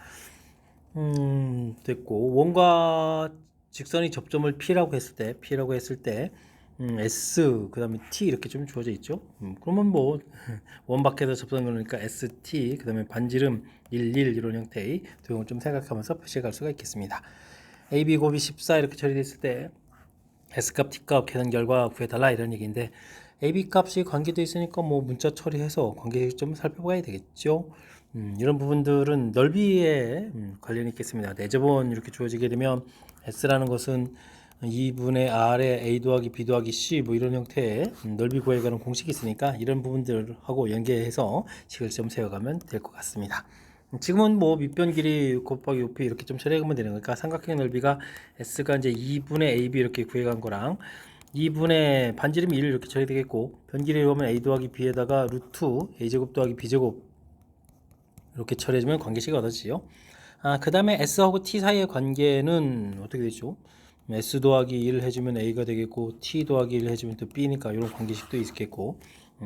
됐고 원과 직선이 접점을 P라고 했을 때 S 그 다음에 T 이렇게 좀 주어져 있죠. 그러면 뭐 원 밖에서 접선 거니까 ST 그 다음에 반지름 1, 이런 형태의 도형을 좀 생각하면서 표시해 갈 수가 있겠습니다. AB 곱이 14 이렇게 처리됐을 때 S값, T값 계산 결과 구해달라 이런 얘기인데 AB 값이 관계되어 있으니까 뭐 문자 처리해서 관계 좀 살펴봐야 되겠죠. 이런 부분들은 넓이에 관련이 있겠습니다. 내접원 이렇게 주어지게 되면 S라는 것은 2분의 R에 A 더하기 B 더하기 C 뭐 이런 형태의 넓이 구해에 관한 공식이 있으니까 이런 부분들하고 연계해서 식을 좀 세워가면 될 것 같습니다. 지금은 뭐 밑변 길이 곱하기 높이 이렇게 좀 처리하면 되는 거니까 삼각형 넓이가 S가 이제 2분의 AB 이렇게 구해간 거랑 2분의 반지름 1 이렇게 처리되겠고 변 길이 보면 A 더하기 B에다가 루트 A제곱 더하기 B제곱 이렇게 처리해주면 관계식이 얻어지죠. 그 다음에 S하고 T 사이의 관계는 어떻게 되죠? S 더하기 1 해주면 A가 되겠고 T 더하기 1 해주면 또 B니까 이런 관계식도 있겠고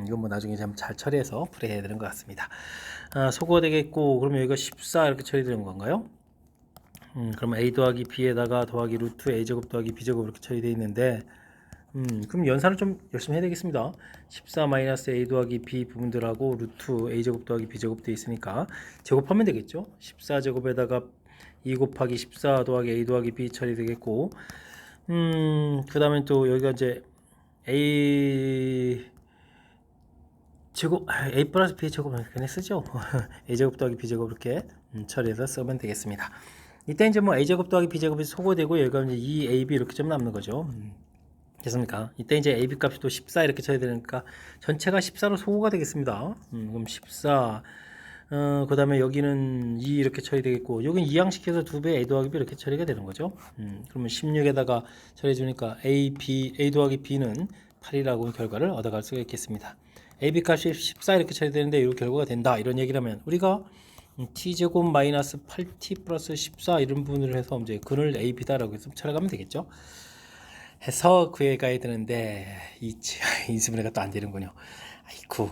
이건 뭐 나중에 잘 처리해서 풀이해야 되는 것 같습니다. 소거가 되겠고 그러면 여기가 14 이렇게 처리되는 건가요? 그러면 A 더하기 B에다가 더하기 루트 A제곱 더하기 B제곱 이렇게 처리되어 있는데 그럼 연산을 좀 열심히 해야 되겠습니다. 14-A 더하기 B 부분들하고 루트 A제곱 더하기 B제곱 되어 있으니까 제곱하면 되겠죠. 14제곱에다가 2 곱하기 14 더하기 A 더하기 B 처리되겠고 그 다음에 또 여기가 이제 A 제곱 A 플러스 B 제곱 그냥 쓰죠. A 제곱 더하기 B 제곱 이렇게 처리해서 쓰면 되겠습니다. 이때 이제 뭐 A 제곱 더하기 B 제곱이 소거되고 여기가 이제 2AB 이렇게 좀 남는 거죠. 됐습니까? 이때 이제 AB 값이 또 14 이렇게 쳐야 되니까 전체가 14로 소거가 되겠습니다. 그럼 14 그 다음에 여기는 2 이렇게 처리 되겠고 여기는 2항식해서 2배 A 더하기 B 이렇게 처리가 되는 거죠. 그러면 16에다가 처리해 주니까 A 더하기 B는 8이라고 결과를 얻어갈 수가 있겠습니다. AB 값이 14 이렇게 처리되는데 이 결과가 된다 이런 얘기라면 우리가 t제곱 마이너스 8t 플러스 14 이런 부분을 해서 이제 근을 AB다라고 해서 찾아가면 되겠죠. 해서 구해가야 되는데 인수분해가 또 안 되는군요. 아이쿠.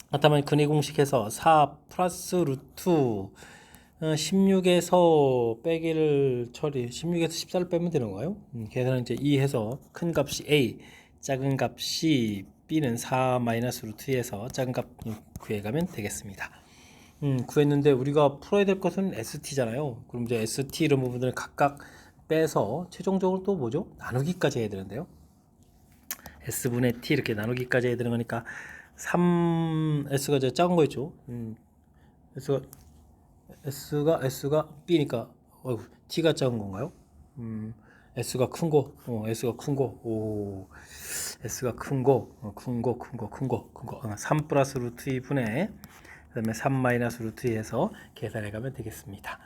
그렇다면 근의 공식에서 4 플러스 루트 16에서 빼기를 16에서 14를 빼면 되는 거예요. 계산은 이제 2 해서 큰 값이 A, 작은 값이 B는 4 마이너스 루트 2에서 작은 값 구해가면 되겠습니다. 구했는데 우리가 풀어야 될 것은 ST잖아요. 그럼 이제 ST 이런 부분들을 각각 빼서 최종적으로 또 뭐죠? 나누기까지 해야 되는데요. S분의 T 이렇게 나누기까지 해야 되는 거니까 3S가 이제 작은 거였죠. S가 B니까 T가 작은 건가요? S가 큰 거, S가 큰 거, S가 큰 거, 큰 거. 3 플러스 루트 2분의 그 다음에 3 마이너스 루트 2에서 계산해 가면 되겠습니다.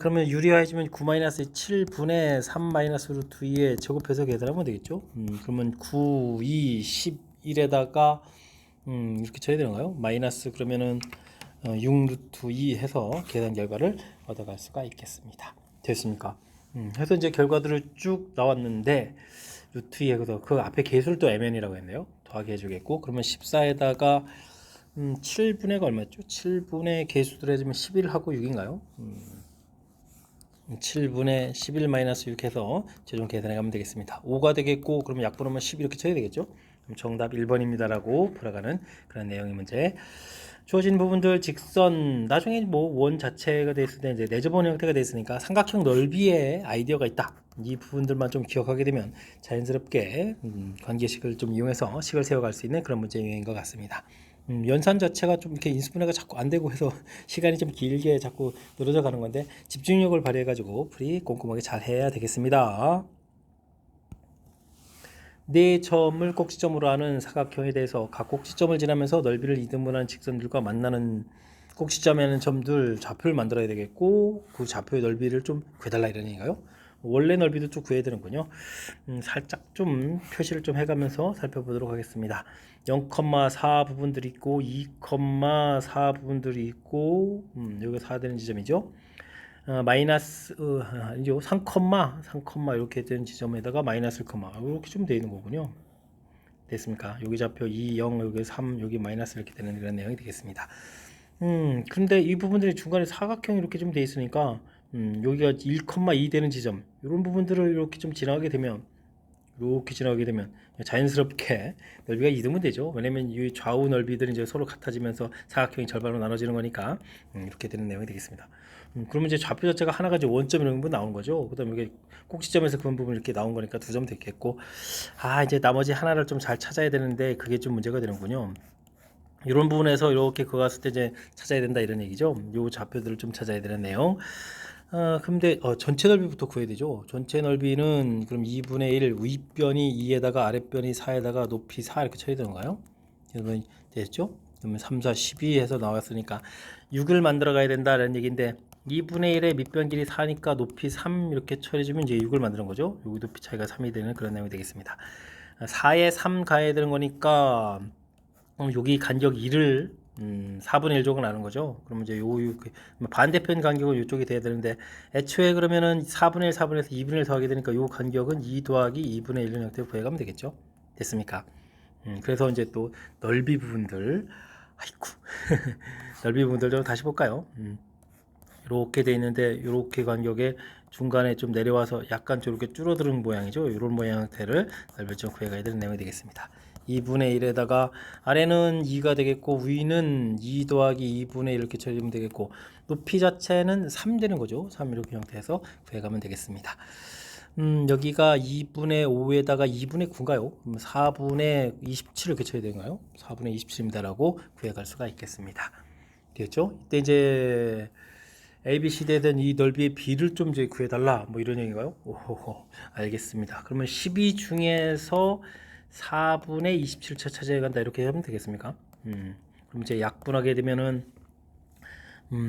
그러면 유리화해주면 9 마이너스 7분의 3 마이너스 루트 2에 제곱해서 계산하면 되겠죠. 그러면 9, 2, 11에다가 이렇게 쳐야 되는가요? 마이너스 그러면은 6 루트 2 해서 계산 결과를 얻어갈 수가 있겠습니다. 됐습니까? 해서 이제 결과들을 쭉 나왔는데 루트 2에서 그 앞에 계수를 또 mn이라고 했네요. 더하기 해주겠고 그러면 14에다가 7분의가 얼마였죠? 7분의 계수들 해주면 11하고 6인가요? 7분의 11 마이너스 6 해서 최종 계산해 가면 되겠습니다. 5가 되겠고 그러면 약분하면 10 이렇게 쳐야 되겠죠? 그럼 정답 1번입니다 라고 풀어가는 그런 내용의 문제. 주어진 부분들 직선 나중에 뭐 원 자체가 돼 있을 때 이제 내접원 형태가 돼 있으니까 삼각형 넓이에 아이디어가 있다. 이 부분들만 좀 기억하게 되면 자연스럽게 관계식을 좀 이용해서 식을 세워갈 수 있는 그런 문제 유형인 것 같습니다. 연산 자체가 좀 이렇게 인수분해가 자꾸 안 되고 해서 시간이 좀 길게 자꾸 늘어져 가는 건데 집중력을 발휘해 가지고 풀이 꼼꼼하게 잘 해야 되겠습니다. 네 점을 꼭지점으로 하는 사각형에 대해서 각 꼭지점을 지나면서 넓이를 이등분하는 직선들과 만나는 꼭지점에 점들 좌표를 만들어야 되겠고 그 좌표의 넓이를 좀 구해달라 이런 얘기인가요? 원래 넓이도 좀 구해야 되는군요. 살짝 좀 표시를 좀 해가면서 살펴보도록 하겠습니다. 0,4 부분들이 있고 2,4 부분들이 있고 여기가 4 되는 지점이죠. 마이너스 아니죠 3, 이렇게 된 지점에다가 마이너스 1, 이렇게 좀 되어 있는 거군요. 됐습니까? 여기 좌표 2, 0, 여기 3, 여기 마이너스 이렇게 되는 그런 내용이 되겠습니다. 근데 이 부분들이 중간에 사각형이 이렇게 좀 돼 있으니까 여기가 1,2 되는 지점 이런 부분들을 이렇게 좀 지나가게 되면 자연스럽게 넓이가 이등분 되죠. 왜냐면 이 좌우 넓이들이 이제 서로 같아지면서 사각형이 절반으로 나눠지는 거니까 이렇게 되는 내용이 되겠습니다. 그러면 이제 좌표 자체가 하나가 이제 원점 이런 부분 나온 거죠. 그다음에 이게 꼭지점에서 그런 부분 이렇게 나온 거니까 2점 됐겠고, 이제 나머지 하나를 좀 잘 찾아야 되는데 그게 좀 문제가 되는군요. 이런 부분에서 이렇게 그거 갔을 때 이제 찾아야 된다 이런 얘기죠. 요 좌표들을 좀 찾아야 되는 내용. 근데 전체 넓이부터 구해야 되죠. 전체 넓이는 그럼 2분의 1 윗변이 2에다가 아랫변이 4에다가 높이 4 이렇게 쳐야 되는가요? 그러면 됐죠? 그러면 3, 4, 12 해서 나왔으니까 6을 만들어 가야 된다라는 얘기인데 2분의 1의 밑변 길이 4니까 높이 3 이렇게 처리해주면 이제 6을 만드는 거죠. 여기 높이 차이가 3이 되는 그런 내용이 되겠습니다. 4에 3 가야 되는 거니까 여기 간격 2를 4분의 1 조각 나는 거죠. 그러면 이제 반대편 간격은 이쪽이 돼야 되는데 애초에 그러면은 4분의 1, 4분의 1에서 2분의 1 더하게 되니까 요 간격은 2 더하기 2분의 1 형태로 구해가면 되겠죠. 됐습니까? 그래서 이제 또 넓이 부분들 넓이 부분들 좀 다시 볼까요? 이렇게 돼 있는데 이렇게 간격에 중간에 좀 내려와서 약간 저렇게 줄어드는 모양이죠. 이런 모양 형태를 넓이 좀 구해가야 되는 내용이 되겠습니다. 2분의 1에다가 아래는 2가 되겠고 위는 2 더하기 2분의 1 이렇게 처리하면 되겠고 높이 자체는 3 되는 거죠. 3 이렇게 형태에서 구해가면 되겠습니다. 여기가 2분의 5에다가 2분의 9인가요? 4분의 27을 이렇게 쳐야 되나요? 4분의 27입니다라고 구해갈 수가 있겠습니다. 되겠죠? 이때 이제 ABCD에 대한 이 넓이의 비를 좀 이제 구해달라 뭐 이런 얘기인가요? 오호호 알겠습니다. 그러면 12 중에서 4분의 27차 찾아야 간다 이렇게 하면 되겠습니까? 그럼 이제 약분하게 되면은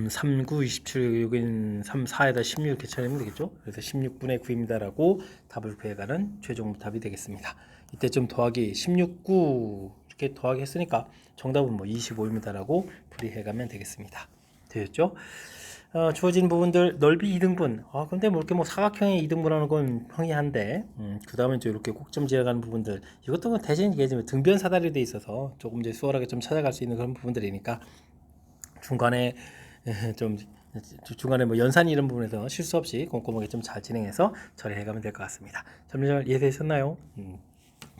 3, 9, 27 여기는 3, 4에다 16 이렇게 처리하면 되겠죠? 그래서 16분의 9입니다 라고 답을 구해가는 최종 답이 되겠습니다. 이때 좀 더하기 16, 9 이렇게 더하기 했으니까 정답은 뭐 25입니다 라고 풀이해가면 되겠습니다. 되겠죠? 주어진 부분들 넓이 2등분. 근데 뭐 이렇게 뭐 사각형의 2등분하는 건 평이한데, 그 다음에 이제 이렇게 꼭점 지나가는 부분들. 이것도 대신 이게 등변 사다리 돼 있어서 조금 이제 수월하게 좀 찾아갈 수 있는 그런 부분들이니까 중간에 좀 중간에 뭐 연산 이런 부분에서 실수 없이 꼼꼼하게 좀 잘 진행해서 처리해가면 될 것 같습니다. 설명 이해되셨나요?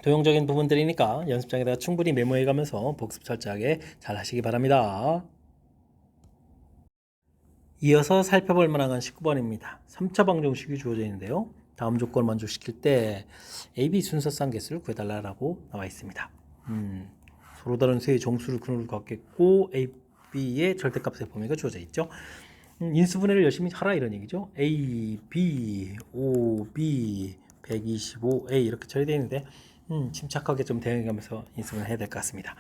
도형적인 부분들이니까 연습장에다가 충분히 메모해가면서 복습 철저하게 잘 하시기 바랍니다. 이어서 살펴볼 만한 19번입니다. 3차 방정식이 주어져 있는데요. 다음 조건을 만족시킬 때 AB 순서상 개수를 구해달라고 나와 있습니다. 서로 다른 세의 정수를 근으로 갖겠고 AB의 절대값의 범위가 주어져 있죠. 인수분해를 열심히 하라 이런 얘기죠. A, B, O, B, 125A 이렇게 처리되어 있는데 침착하게 좀 대응해가면서 인수분해 해야 될 것 같습니다.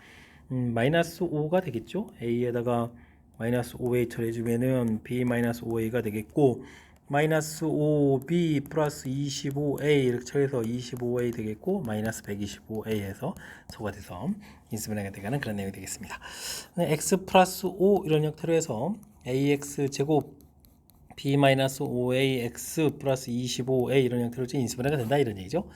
마이너스 5가 되겠죠. A에다가 마이너스 5A 처리해주면은 B 마이너스 5A가 되겠고 마이너스 5B 플러스 25A 이렇게 처리해서 25A 되겠고 마이너스 125A에서 소가 돼서 인수분해가 되가는 그런 내용이 되겠습니다. X 플러스 5 이런 형태로 해서 AX 제곱 b-5ax 플러스 25a 이런 형태로 인수분해가 된다 이런 얘기죠.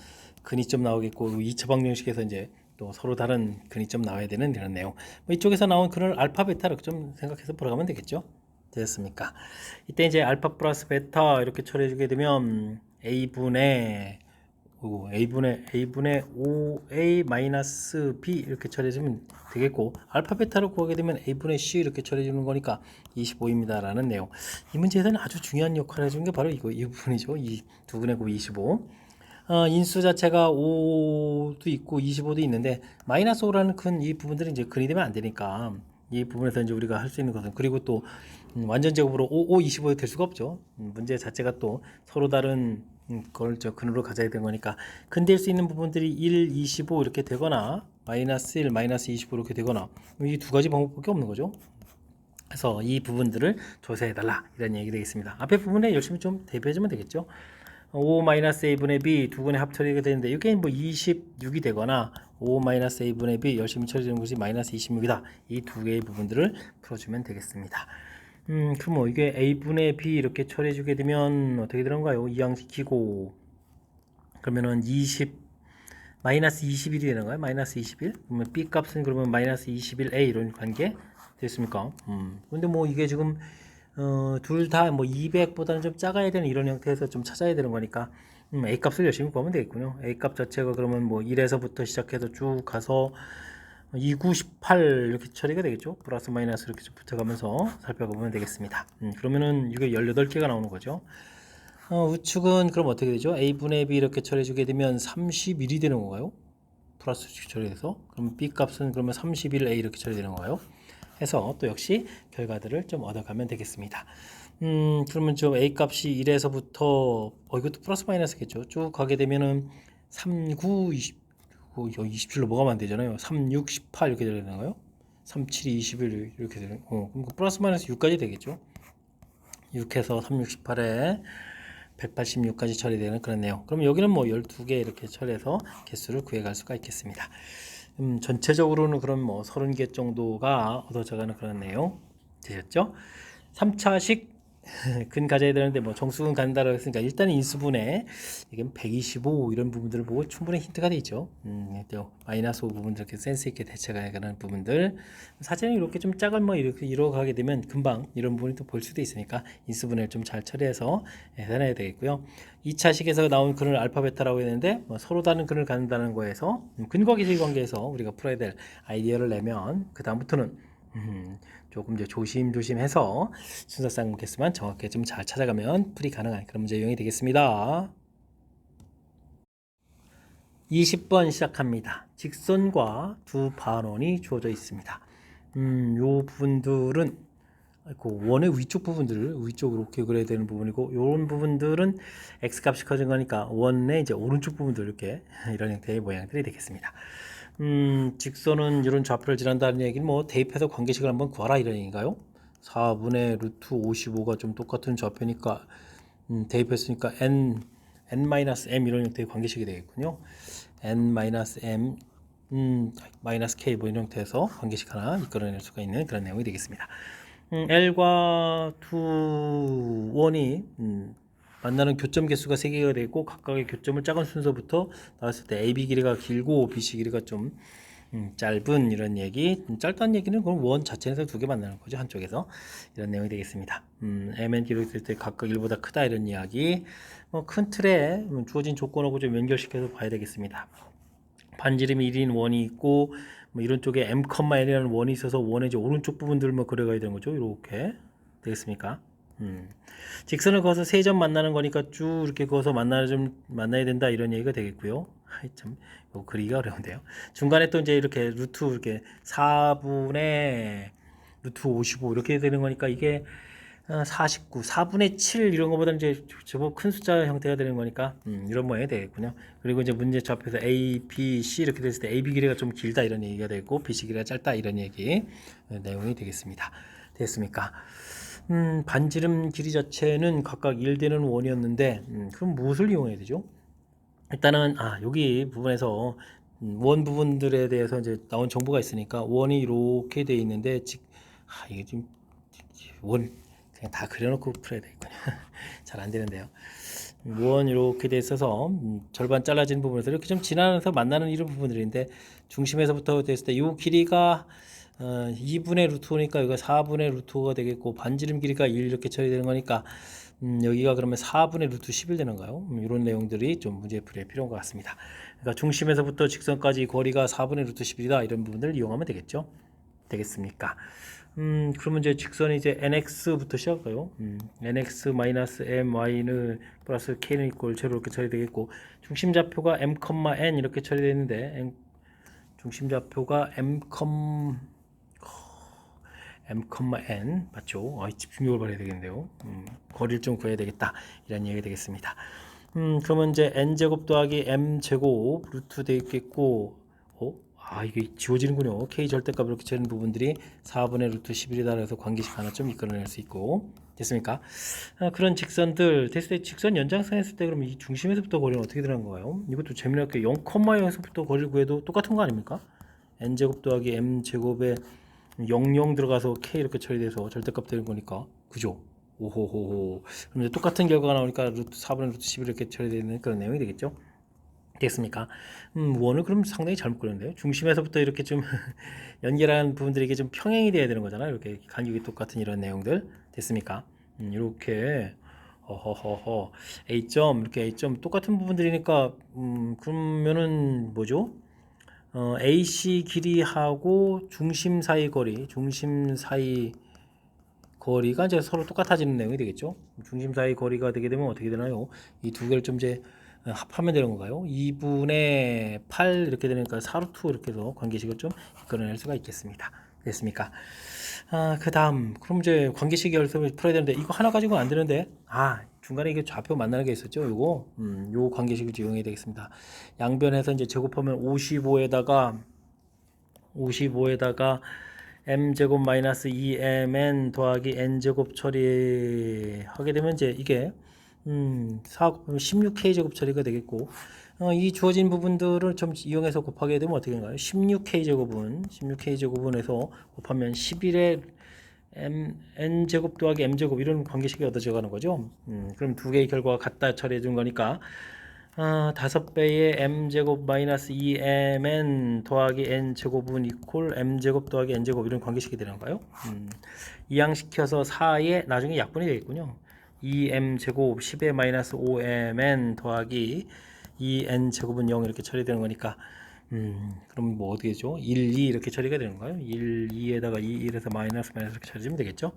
근이점 나오겠고 2차 방정식에서 이제 또 서로 다른 근이점 나와야 되는 이런 내용. 뭐 이쪽에서 나온 근을 알파 베타로 좀 생각해서 풀어가면 되겠죠. 됐습니까? 이때 이제 알파 플러스 베타 이렇게 처리해주게 되면 a분의 5a 마이너스 b 이렇게 처리해주면 되겠고, 알파 베타로 구하게 되면 a분의 c 이렇게 처리해주는 거니까 25입니다 라는 내용. 이 문제에서는 아주 중요한 역할을 해주는 게 바로 이 부분이죠. 이 두 분의 곱 25. 인수 자체가 5도 있고 25도 있는데 마이너스 5라는 큰 이 부분들은 이제 근이 되면 안 되니까 이 부분에서 이제 우리가 할 수 있는 것은, 그리고 또 완전 제곱으로 5, 25가 될 수가 없죠. 문제 자체가 또 서로 다른 걸 근으로 가져야 되는 거니까 근될 수 있는 부분들이 1, 25 이렇게 되거나 마이너스 1, 마이너스 25 이렇게 되거나 이 두 가지 방법밖에 없는 거죠. 그래서 이 부분들을 조사해달라 이런 얘기 되겠습니다. 앞에 부분에 열심히 좀 대비해주면 되겠죠. 5-a분의 b 두 분의 합 처리가 되는데 이게 뭐 26이 되거나 5-a분의 b 열심히 처리되는 것이 마이너스 26이다. 이 두 개의 부분들을 풀어주면 되겠습니다. 그럼 뭐 이게 a분의 b 이렇게 처리해주게 되면 어떻게 되는가요? 이항시키고 그러면은 마이너스 21이 되는 거예요. 마이너스 21. 그러면 b 값은 그러면 마이너스 21a 이런 관계 됐습니까? 근데 뭐 이게 지금 둘 다 뭐 200보다는 좀 작아야 되는 이런 형태에서 좀 찾아야 되는 거니까 a 값을 열심히 구하면 되겠군요. a 값 자체가 그러면 뭐 1에서부터 시작해서 쭉 가서 2, 9, 18 이렇게 처리가 되겠죠. 플러스 마이너스 이렇게 좀 붙여가면서 살펴보면 되겠습니다. 그러면은 이게 18개가 나오는 거죠. 우측은 그럼 어떻게 되죠? a분의 b 이렇게 처리해주게 되면 31이 되는 건가요? 플러스 처리해서 그럼 b 값은 그러면 31a 이렇게 처리되는 건가요? 해서 또 역시 결과들을 좀 얻어가면 되겠습니다. 그러면 저 a 값이 1에서부터 이것도 플러스 마이너스겠죠. 쭉 가게 되면은 3, 9, 20 27로 뭐가 안 되잖아요. 3, 6, 18 이렇게 되는 거예요. 3, 7, 21 이렇게 되는 그럼 플러스 마이너스 6까지 되겠죠. 6해서 3, 6, 18에 186까지 처리되는 그런 내용. 그럼 여기는 뭐 12개 이렇게 처리해서 개수를 구해갈 수가 있겠습니다. 전체적으로는 그럼 뭐 30개 정도가 얻어져가는 그런 내용 되셨죠? 3차식 근 가져야 되는데 뭐 정수근 간다라고 했으니까 일단 인수분해 이게 125 이런 부분들을 보고 충분히 힌트가 되죠. 또 마이너스 5 부분들 이렇게 센스 있게 대처가는 부분들 사진을 이렇게 좀 짝을 뭐 이렇게 이뤄가게 되면 금방 이런 부분이 또 볼 수도 있으니까 인수분해를 좀 잘 처리해서 해놔야 되겠고요. 2차식에서 나온 근을 알파 베타라고 했는데 뭐 서로 다른 근을 갖는다는 거에서 근과 기술 관계에서 우리가 풀어야 될 아이디어를 내면 그 다음부터는 조금 이제 조심조심해서 순서쌍문 개수만 정확하게 좀 잘 찾아가면 풀이 가능한 그런 문제 유형이 되겠습니다. 20번 시작합니다. 직선과 두 반원이 주어져 있습니다. 요 부분들은 원의 위쪽 부분들을 위쪽으로 이렇게 그려야 되는 부분이고, 이런 부분들은 x 값이 커진 거니까 원의 이제 오른쪽 부분들 이렇게 이런 형태의 모양들이 되겠습니다. 직선은 이런 좌표를 지난다는 얘기는 뭐 대입해서 관계식을 한번 구하라 이런 얘기인가요? 4분의 루트 55가 좀 똑같은 좌표니까 대입했으니까 n-m 이런 형태의 관계식이 되겠군요. n-m 마이너스 k 뭐 이런 형태에서 관계식 하나 이끌어낼 수가 있는 그런 내용이 되겠습니다. L과 두 원이 만나는 교점 개수가 3개가 되고 각각의 교점을 작은 순서부터 나왔을 때 AB 길이가 길고 BC 길이가 좀 짧은 이런 얘기. 짧다는 얘기는 그럼 원 자체에서 2개 만나는 거죠. 한쪽에서 이런 내용이 되겠습니다. MN 길이 있을 때 각각 1보다 크다 이런 이야기. 큰 틀에 주어진 조건하고 좀 연결시켜서 봐야 되겠습니다. 반지름이 1인 원이 있고 뭐 이런 쪽에 m,n이라는 원이 있어서 원의 이제 오른쪽 부분들만 그려가야 되는 거죠. 이렇게 되겠습니까? 직선을 그어서 세 점 만나는 거니까 쭉 이렇게 그어서 만나야 된다 이런 얘기가 되겠고요. 참 이거 그리기가 어려운데요. 중간에 또 이제 이렇게 루트 이렇게 4분의 루트 55 이렇게 되는 거니까 이게 49, 4분의 7 이런 거보다는 이제 제법 큰 숫자 형태가 되는 거니까 이런 모양이 되겠군요. 그리고 이제 문제 좌표에서 A, B, C 이렇게 됐을 때 A, B 길이가 좀 길다 이런 얘기가 되고 B, C 길이가 짧다 이런 얘기 내용이 되겠습니다. 됐습니까? 반지름 길이 자체는 각각 1되는 원이었는데 그럼 무엇을 이용해야 되죠? 일단은 여기 부분에서 원 부분들에 대해서 이제 나온 정보가 있으니까 원이 이렇게 돼 있는데 이게 좀 원 그냥 다 그려놓고 풀어야 되겠군요. 잘 안 되는데요. 무언 이렇게 돼 있어서 절반 잘라진 부분에서 이렇게 좀 지나면서 만나는 이런 부분들인데 중심에서부터 됐을 때 이 길이가 2분의 루트 5니까 여기가 4분의 루트 5가 되겠고 반지름 길이가 1 이렇게 처리되는 거니까 여기가 그러면 4분의 루트 11 되는가요? 이런 내용들이 좀 문제 풀이에 필요한 것 같습니다. 그러니까 중심에서부터 직선까지 거리가 4분의 루트 11이다 이런 부분들을 이용하면 되겠죠. 되겠습니까? 그러면 이제 직선이 이제 nx부터 시작할까요? nx 마이너스 my는 플러스 k는 이꼴 제로 이렇게 처리되겠고 중심 좌표가 m, n 이렇게 처리되는데 중심좌표가 m, n 맞죠? 집중력을 발휘해야 되겠네요. 거리를 좀 구해야 되겠다 이런 얘기가 되겠습니다. 그러면 이제 n제곱 더하기 m제곱 루트 되어 있겠고 이게 지워지는군요. k 절대값 이렇게 재는 부분들이 4분의 루트 11이다 해서 관계식 하나 좀 이끌어낼 수 있고 됐습니까? 그런 직선들 됐을 때 직선 연장선 했을 때 그러면 이 중심에서부터 거리는 어떻게 들어간 거예요? 이것도 재미나게 0,0에서부터 거리를 구해도 똑같은 거 아닙니까? n제곱 더하기 m제곱에 00 들어가서 k 이렇게 처리돼서 절대값 되는 거니까 그죠? 오호호호. 그럼 이제 똑같은 결과가 나오니까 루트 4분의 루트 11 이렇게 처리되는 그런 내용이 되겠죠? 됐습니까? 원을 그럼 상당히 잘못 그렸는데요. 중심에서부터 이렇게 좀 연결한 부분들이 이게 좀 평행이 돼야 되는 거잖아요. 이렇게 간격이 똑같은 이런 내용들 됐습니까? 이렇게 허허허허 A점 이렇게 A점 똑같은 부분들이니까 그러면은 뭐죠? AC 길이하고 중심 사이 거리가 이제 서로 똑같아지는 내용이 되겠죠. 중심 사이 거리가 되게 되면 어떻게 되나요? 이 두 개를 좀 이제 합하면 되는 건가요? 2분의 8 이렇게 되니까 4루트 이렇게 해서 관계식을 좀 이끌어낼 수가 있겠습니다. 됐습니까? 그 다음 그럼 이제 관계식 연습을 풀어야 되는데 이거 하나 가지고 안 되는데 중간에 이게 좌표 만나는 게 있었죠. 요 관계식을 이용해야 되겠습니다. 양변에서 이제 제곱하면 55에다가 m제곱 마이너스 2mn 더하기 n제곱 처리하게 되면 이제 이게 16k 제곱 처리가 되겠고 이 주어진 부분들을 좀 이용해서 곱하게 되면 어떻게 되나요? 16k 제곱분에서 곱하면 11의 n제곱 더하기 m제곱 이런 관계식이 얻어져 가는 거죠. 그럼 두 개의 결과가 같다 처리해 준 거니까 5배의 m제곱 마이너스 2mn 더하기 n제곱은 이퀄 m제곱 더하기 n제곱 이런 관계식이 되는 거예요. 이항시켜서 4의 나중에 약분이 되겠군요. 2m제곱 10의 마이너스 5mn 더하기 2n제곱은 0 이렇게 처리되는 거니까 그럼 뭐 어떻게 되죠? 1, 2 이렇게 처리가 되는 거예요. 1, 2에다가 2, 1에서 마이너스 이렇게 처리하면 되겠죠?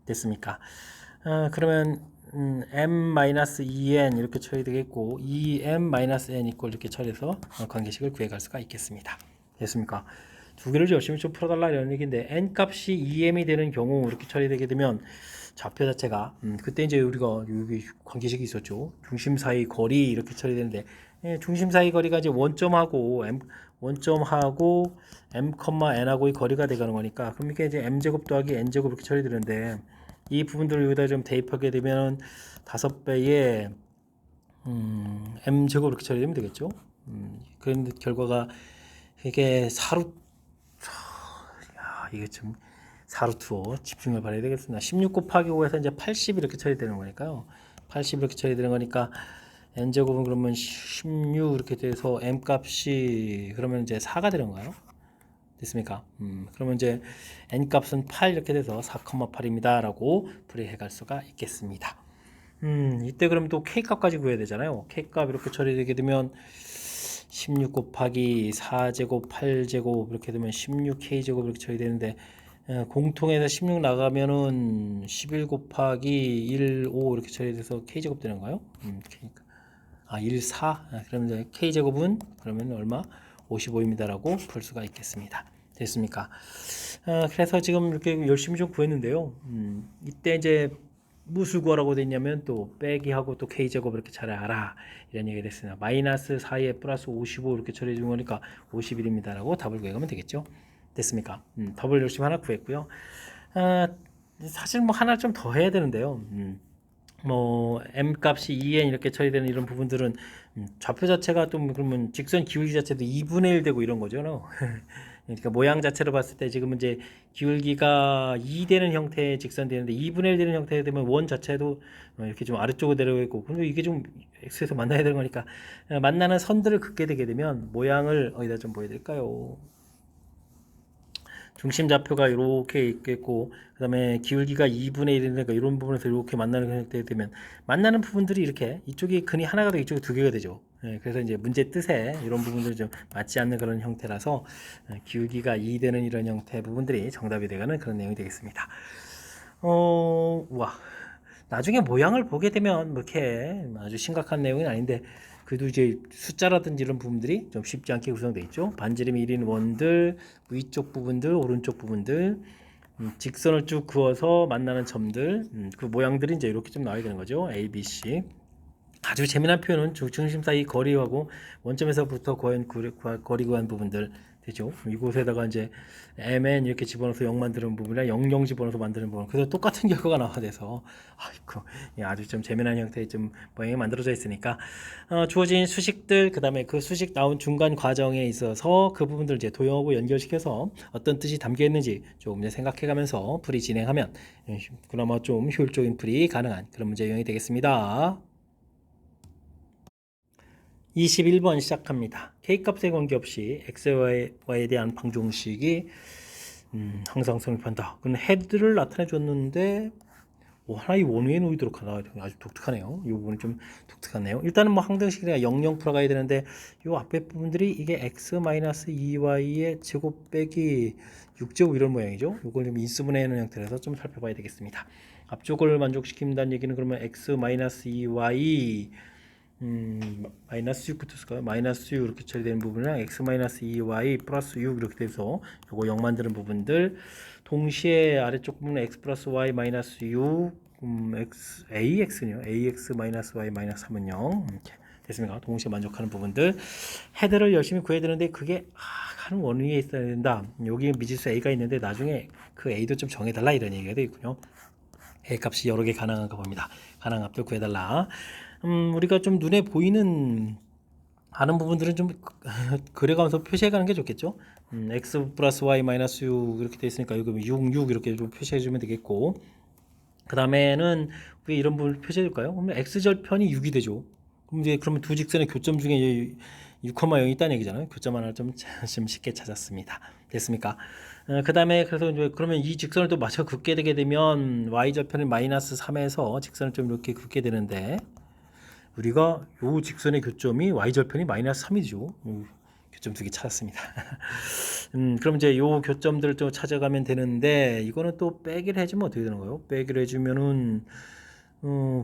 됐습니까? 그러면 m-2n 이렇게 처리되겠고 2m-n 이꼴 이렇게 처리해서 관계식을 구해갈 수가 있겠습니다. 됐습니까? 두 개를 열심히 좀 풀어달라 이런 얘기인데 n 값이 2m이 되는 경우 이렇게 처리되게 되면 좌표 자체가 그때 이제 우리가 여기 관계식이 있었죠. 중심 사이 거리 이렇게 처리되는데 중심 사이 거리가 이제 원점하고 m,n하고의 거리가 되가는 거니까 그럼 이게 이제 m제곱 더하기 n제곱 이렇게 처리되는데 이 부분들을 여기다 좀 대입하게 되면 5배의 m제곱 이렇게 처리되면 되겠죠. 그런 결과가 이게 이게 좀 사루투어 집중을 발휘해야 되겠습니다. 16 곱하기 5에서 이제 80 이렇게 처리되는 거니까요. 80 이렇게 처리되는 거니까 n제곱은 그러면 16 이렇게 돼서 m 값이 그러면 이제 4가 되는 거예요. 됐습니까? 그러면 이제 n 값은 8 이렇게 돼서 4,8입니다 라고 풀이해 갈 수가 있겠습니다. 이때 그럼 또 k 값까지 구해야 되잖아요. k 값 이렇게 처리되게 되면 16 곱하기 4제곱 8제곱 이렇게 되면 16k제곱 이렇게 처리되는데 공통에서 16 나가면은 11 곱하기 1, 5 이렇게 처리돼서 k제곱 되는 거예요. 1, 4 그러면 이제 k제곱은 그러면 얼마? 55입니다 라고 풀 수가 있겠습니다. 됐습니까? 그래서 지금 이렇게 열심히 좀 구했는데요. 이때 이제 무엇을 구하라고 됐냐면 또 빼기하고 또 k제곱 이렇게 잘 알아 이런 얘기가 됐습니다. 마이너스 4에 플러스 55 이렇게 처리해 준 거니까 51입니다 라고 답을 구해가면 되겠죠. 됐습니까? 답을 열심히 하나 구했고요. 사실 뭐 하나 좀 더 해야 되는데요. 뭐 m 값이 2n 이렇게 처리되는 이런 부분들은 좌표 자체가 좀 그러면 직선 기울기 자체도 2분의 1 되고 이런 거죠. 그러니까 모양 자체로 봤을 때 지금 이제 기울기가 2 되는 형태의 직선 되는데 2분의 1 되는 형태가 되면 원 자체도 이렇게 좀 아래쪽으로 내려가 있고, 그리고 이게 좀 x에서 만나야 되는 거니까 만나는 선들을 긋게 되게 되면 모양을 어디다 좀 보여드릴까요? 중심 좌표가 이렇게 있겠고, 그 다음에 기울기가 2분의 1이니까 이런 부분에서 이렇게 만나는 형태가 되면 만나는 부분들이 이렇게 이쪽이 근이 하나가 되고 이쪽이 두 개가 되죠. 그래서 이제 문제 뜻에 이런 부분들이 좀 맞지 않는 그런 형태라서 기울기가 2 되는 이런 형태 부분들이 정답이 되가는 그런 내용이 되겠습니다. 와, 나중에 모양을 보게 되면 뭐 이렇게 아주 심각한 내용은 아닌데, 그래도 이제 숫자라든지 이런 부분들이 좀 쉽지 않게 구성되어 있죠. 반지름이 1인 원들, 위쪽 부분들, 오른쪽 부분들, 직선을 쭉 그어서 만나는 점들, 그 모양들이 이제 이렇게 좀 나와야 되는 거죠. A, B, C. 아주 재미난 표현은 중심 사이 거리하고 원점에서부터 거리 구한 부분들 되죠. 이곳에다가 이제 mn 이렇게 집어넣어서 0 만드는 부분이랑 00 집어넣어서 만드는 부분, 그래서 똑같은 결과가 나와 돼서 아이고, 아주 좀 재미난 형태의 좀 모양이 만들어져 있으니까 주어진 수식들, 그 다음에 그 수식 나온 중간 과정에 있어서 그 부분들 이제 도형하고 연결시켜서 어떤 뜻이 담겨 있는지 조금 이제 생각해가면서 풀이 진행하면 그나마 좀 효율적인 풀이 가능한 그런 문제 유형이 되겠습니다. 21번 시작합니다. K값에 관계없이 X에 대한 방정식이 항상 성립한다. 그럼 헤드를 나타내 줬는데 하나의 원위에 놓이도록 하나, 아주 독특하네요. 이 부분이 좀 독특하네요. 일단은 뭐 항등식이니까 00 풀어가야 되는데 이 앞에 부분들이 이게 x-2y의 제곱 빼기 6제곱 이런 모양이죠. 이걸 좀 인수분해하는 형태라서 좀 살펴봐야 되겠습니다. 앞쪽을 만족시킨다는 얘기는 그러면 x-2y 마이너스 6부터 쓸까요? 마이너스 6 이렇게 처리되는 부분이랑 x-2y 플러스 6 이렇게 돼서 요거 0 만드는 부분들, 동시에 아래쪽 부분은 x 플러스 y 마이너스 6 ax는요? ax 마이너스 y 마이너스 3은 0 이렇게 됐습니까? 동시에 만족하는 부분들, 헤드를 열심히 구해야 되는데 그게 한 원위에 있어야 된다. 여기 미지수 a가 있는데 나중에 그 a도 좀 정해달라 이런 얘기가 되겠군요. a 값이 여러 개 가능한가 봅니다. 가능한 값들 구해달라. 우리가 좀 눈에 보이는 아는 부분들은 좀 그려가면서 표시해가는 게 좋겠죠. x 플러스 y 마이너스 6 이렇게 돼 있으니까 여기 6, 6 이렇게 좀 표시해주면 되겠고, 그 다음에는 우리 이런 부분을 표시해줄까요? 그러면 x절편이 6이 되죠. 그럼 이제 그러면 두 직선의 교점 중에 6,0이 있다는 얘기잖아요. 교점 하나를 좀 쉽게 찾았습니다. 됐습니까? 그 다음에 그래서 이제 그러면 이 직선을 또 맞춰 긋게 되게 되면 y절편은 마이너스 3에서 직선을 좀 이렇게 긋게 되는데, 우리가 요 직선의 교점이 y절편이 마이너스 3이죠. 교점 두 개 찾았습니다. 그럼 이제 요 교점들을 좀 찾아가면 되는데, 이거는 또 빼기를 해주면 어떻게 되는 거예요? 빼기를 해주면은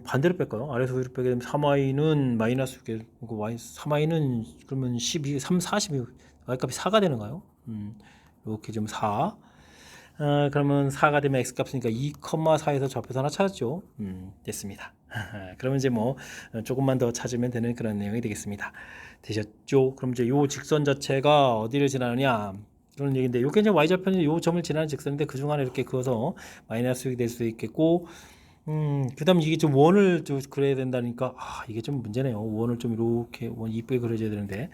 반대로 뺄까요? 아래에서 위로 빼게 되면 3y는 마이너스 6개, 3y는 그러면 12, 3, 42, y값이 4가 되는가요? 이렇게 좀 4. 그러면 4가 되면 x값이니까 2,4에서 좌표서 하나 찾았죠. 됐습니다. 그러면 이제 뭐 조금만 더 찾으면 되는 그런 내용이 되겠습니다. 되셨죠? 그럼 이제 요 직선 자체가 어디를 지나느냐 그런 얘기인데, 요게 이제 y절편이 요 점을 지나는 직선인데 그 중 하나 이렇게 그어서 마이너스 6이 될 수도 있겠고, 그 다음 이게 좀 원을 좀 그려야 된다니까 이게 좀 문제네요. 원을 좀 이렇게 원 이쁘게 그려줘야 되는데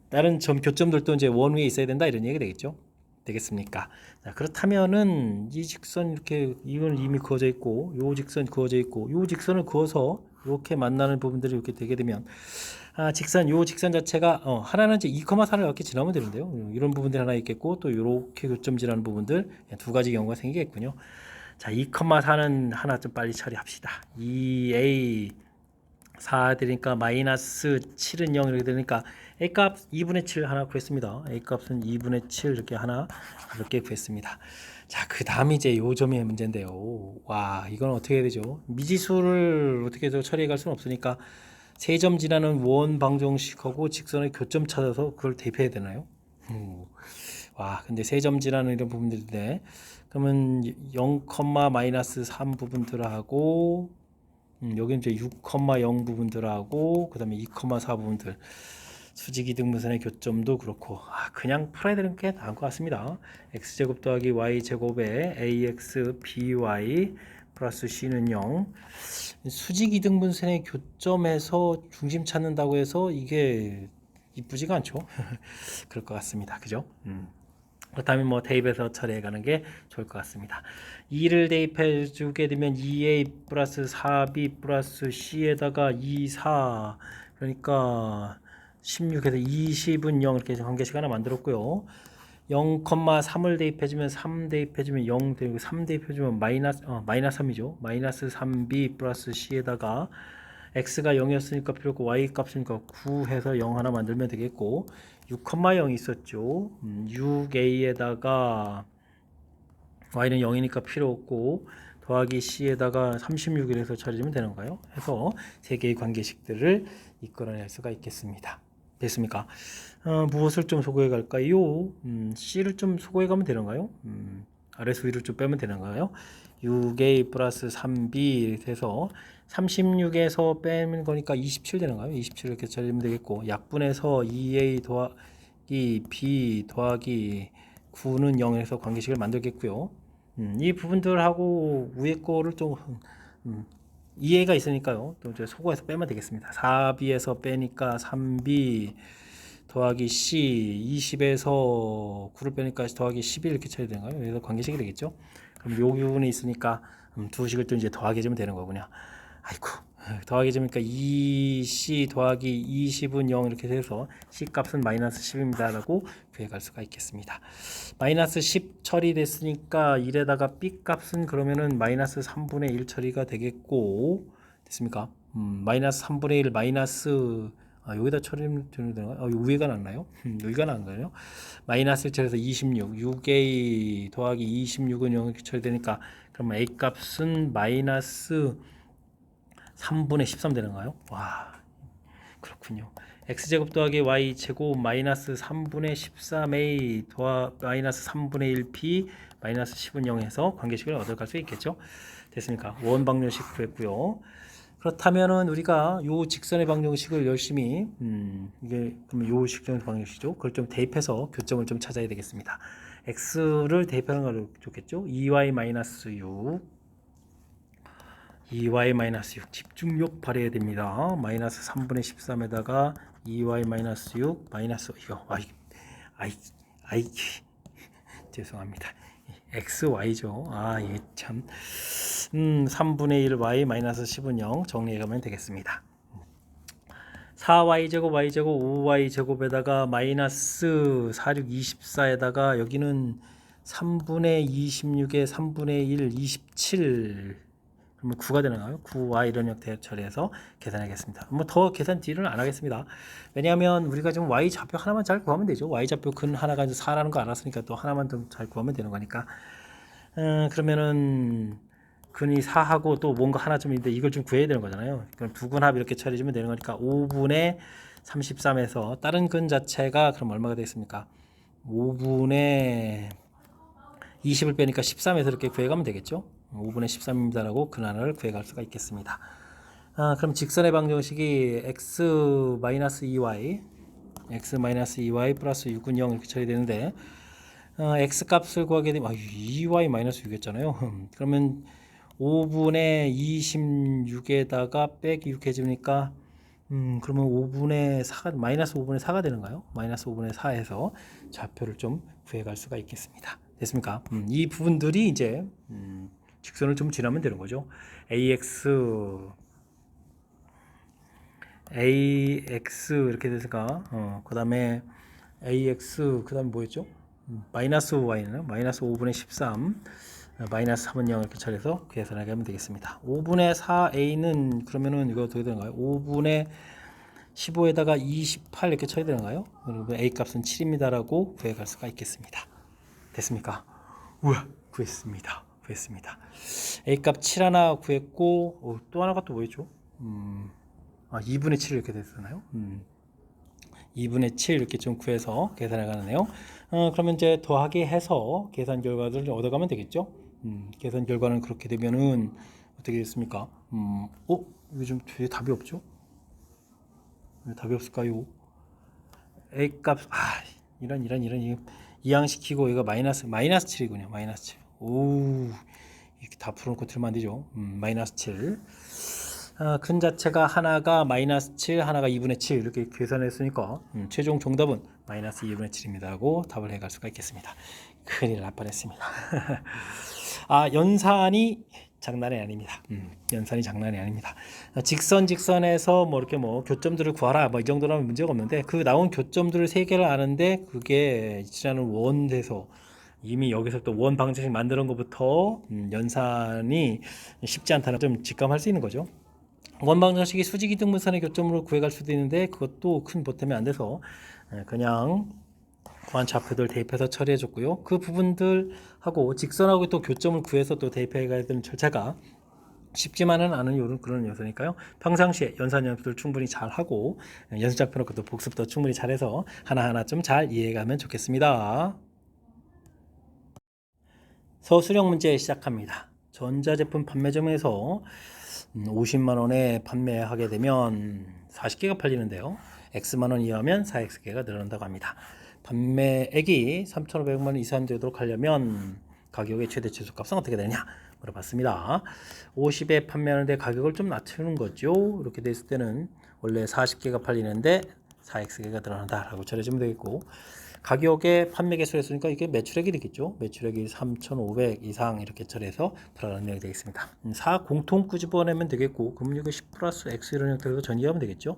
다른 점 교점들도 이제 원 위에 있어야 된다 이런 얘기가 되겠죠. 되겠습니까? 자, 그렇다면은 이 직선 이렇게 이건 이미 그어져 있고 요 직선 그어져 있고 요 직선을 그어서 이렇게 만나는 부분들이 이렇게 되게 되면 직선 요 직선 자체가 하나는 이제 2,4를 이렇게 지나면 되는데요. 이런 부분들이 하나 있겠고 또 이렇게 교점 지나는 부분들 두 가지 경우가 생기겠군요. 자, 2,4는 하나 좀 빨리 처리합시다. 2a 4 되니까 마이너스 7은 0 이렇게 되니까 a값 2분의 7 하나 구했습니다. a값은 2분의 7 이렇게 하나 이렇게 구했습니다. 자, 그 다음 이제 요 점이 문제인데요. 와, 이건 어떻게 해야 되죠? 미지수를 어떻게 해서 처리해 갈 수는 없으니까 세 점 지나는 원 방정식하고 직선의 교점 찾아서 그걸 대입해야 되나요? 와, 근데 세 점 지나는 이런 부분들인데, 그러면 0, 마이너스 3 부분들하고 여기 이제 6,0 부분들하고 그 다음에 2,4 부분들, 수직이등분선의 교점도 그렇고 그냥 풀어야 되는 게 나을 것 같습니다. x제곱 더하기 y제곱에 ax by 플러스 c는 0. 수직이등분선의 교점에서 중심 찾는다고 해서 이게 이쁘지가 않죠. 그럴 것 같습니다. 그죠? 그렇다면 뭐 대입해서 처리해 가는 게 좋을 것 같습니다. 2를 대입해 주게 되면 2a 플러스 4b 플러스 c에다가 2, 4 그러니까 16에서 20은 0 이렇게 관계식 하나 만들었고요. 0,3을 대입해주면 3 대입해주면 0 되고 3 대입해주면 마이너스 3이죠. 마이너스 3b 플러스 c에다가 x가 0이었으니까 필요 없고 y 값이니까 9 해서 0 하나 만들면 되겠고 6,0 있었죠. 6a에다가 y는 0이니까 필요 없고 더하기 c에다가 36이라서 처리하면 되는 거예요. 해서 세 개의 관계식들을 이끌어낼 수가 있겠습니다. 됐습니까? 무엇을 좀 소거해 갈까요? C를 좀 소거해 가면 되는가요? 아래서 위를 좀 빼면 되는가요? 6A 플러스 3B 해서 36에서 빼면 거니까 27 되는가요? 27 이렇게 처리하면 되겠고 약분해서 2A 더하기 B 더하기 9는 0에서 관계식을 만들겠고요. 이 부분들하고 위에 거를 좀 이해가 있으니까요. 또 이제 소거해서 빼면 되겠습니다. 4b에서 빼니까 3b 더하기 c 20에서 9를 빼니까 더하기 11 이렇게 쳐야 되는가요? 그래서 관계식이 되겠죠. 그럼 요 부분이 있으니까 두 식을 또 이제 더하기 해주면 되는 거군요. 아이고 더하기 해주니까 2c 더하기 20은 0 이렇게 돼서 c 값은 마이너스 10입니다 라고 구해갈 수가 있겠습니다. 마이너스 10 처리됐으니까 1에다가 b 값은 그러면은 마이너스 3분의 1 처리가 되겠고 됐습니까? 마이너스 3분의 1 마이너스 여기다 처리하면 되나요? 위에가 낫나요? 여기가 나은가요? 마이너스 1처리해서 26 6a 더하기 26은 0 이렇게 처리되니까 그러면 a 값은 마이너스 3분의 13 되는가요? 와 그렇군요. x제곱 더하기 y제곱 마이너스 3분의 13a 마이너스 3분의 1p 마이너스 10은 0 해서 관계식을 얻어갈 수 있겠죠. 됐습니까? 원 방정식 구했고요. 그렇다면은 우리가 요 직선의 방정식을 열심히 이게 그러면 요 직선의 방정식이죠. 그걸 좀 대입해서 교점을 좀 찾아야 되겠습니다. x를 대입하는 걸 좋겠죠. 2y-6 2y-6 집중력 발휘해야 됩니다. 마이너스 3분의 13에다가 2y-6 마이너스 이거 아이 죄송합니다. xy죠. 이게 참 3분의 1 y 마이너스 10은 0 정리해가면 되겠습니다. 4y제곱 y제곱 5y제곱에다가 마이너스 46 24에다가 여기는 3분의 26에 3분의 1 27 그러면 9가 되나요? 9y 이런 형태 처리해서 계산하겠습니다. 뭐 더 계산 뒤는 안 하겠습니다. 왜냐하면 우리가 지금 y 좌표 하나만 잘 구하면 되죠. y 좌표 근 하나가 이제 4라는 거 알았으니까 또 하나만 좀 잘 구하면 되는 거니까. 그러면은 근이 4하고 또 뭔가 하나 좀 있는데 이걸 좀 구해야 되는 거잖아요. 그럼 두근합 이렇게 처리해주면 되는 거니까 5분의 33에서 다른 근 자체가 그럼 얼마가 되겠습니까? 5분의 20을 빼니까 13에서 이렇게 구해가면 되겠죠. 5분의 13입니다라고 근 하나를 구해갈 수가 있겠습니다. 그럼 직선의 방정식이 x-2y x-2y 플러스 6은 0 이렇게 처리되는데 x 값을 구하게 되면 2y-6이었잖아요. 그러면 5분의 26에다가 빼기 6 해주니까 그러면 5분의 4가 마이너스 5분의 4가 되는가요? 마이너스 5분의 4에서 좌표를 좀 구해갈 수가 있겠습니다. 됐습니까? 이 부분들이 이제 직선을 좀 지나면 되는 거죠. ax 이렇게 됐을까? 그 다음에 ax 그 다음에 뭐였죠? 마이너스 y는 마이너스 5분의 13 마이너스 3은 0 이렇게 처리해서 계산하게 하면 되겠습니다. 5분의 4a는 그러면은 이거 어떻게 되는가요? 5분의 15에다가 28 이렇게 처리 되는가요? 그러면 a 값은 7입니다라고 구해갈 수가 있겠습니다. 됐습니까? 우와 구했습니다. a 값 7 하나 구했고 또 하나가 또 뭐였죠? 2분의 7 이렇게 됐었나요? 2분의 7 이렇게 좀 구해서 계산해 가는데요. 그러면 이제 더하기 해서 계산 결과를 얻어가면 되겠죠. 계산 결과는 그렇게 되면은 어떻게 됐습니까? 이거 좀 뒤에 답이 없죠? 왜 답이 없을까요? a 값 이런 이항시키고 이거 마이너스 7이군요. 마이너스 7. 이렇게 다 풀어놓고 틀면 안 되죠. 마이너스 7. 근 자체가 하나가 마이너스 7, 하나가 2분의 7 이렇게 계산했으니까 최종 정답은 마이너스 2분의 7입니다라고 답을 해갈 수가 있겠습니다. 큰일 날 뻔했습니다. 연산이 장난이 아닙니다. 연산이 장난이 아닙니다. 직선에서 뭐 이렇게 뭐 교점들을 구하라 뭐 이 정도라면 문제가 없는데 그 나온 교점들을 세 개를 아는데 그게 지나는 원에서 이미 여기서부터 원 방정식 만드는 것부터 연산이 쉽지 않다는 좀 직감할 수 있는 거죠. 원 방정식이 수직이 등분선의 교점으로 구해갈 수도 있는데 그것도 큰 보탬이 안 돼서 그냥 구한 좌표들 대입해서 처리해 줬고요. 그 부분들하고 직선하고 또 교점을 구해서 또 대입해 가야 되는 절차가 쉽지만은 않은 그런 요소니까요. 평상시에 연산 연습을 충분히 잘 하고 연습 잡혀 놓고 또 복습도 충분히 잘해서 하나하나 좀 잘 이해해 가면 좋겠습니다. 서술형 문제 시작합니다. 전자제품 판매점에서 50만 원에 판매하게 되면 40개가 팔리는데요. X만 원 이하면 4X개가 늘어난다고 합니다. 판매액이 3,500만 원 이상 되도록 하려면 가격의 최대 최소값은 어떻게 되느냐 물어봤습니다. 50에 판매하는데 가격을 좀 낮추는 거죠. 이렇게 됐을 때는 원래 40개가 팔리는데 4X개가 늘어난다라고 처리해주면 되겠고, 가격의 판매 개수를 했으니까 이게 매출액이 되겠죠. 매출액이 3,500 이상 이렇게 처리해서 들어가는 내용이 되겠습니다. 4 공통 끄집어내면 되겠고, 그럼 이거 10 플러스 X 이런 형태로 전이하면 되겠죠.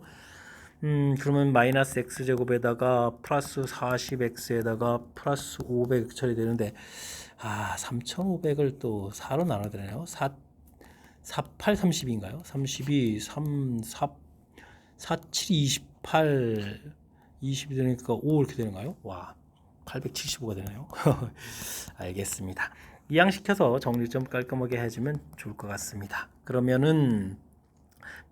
그러면 마이너스 X제곱에다가 플러스 40X에다가 플러스 500 처리되는데 3,500을 또 4로 나눠야 되나요? 4, 8, 30인가요? 32, 3, 4, 4, 7, 28 20이 되니까 5 이렇게 되는가요? 와, 875가 되나요? 알겠습니다. 이항시켜서 정리 좀 깔끔하게 해주면 좋을 것 같습니다. 그러면은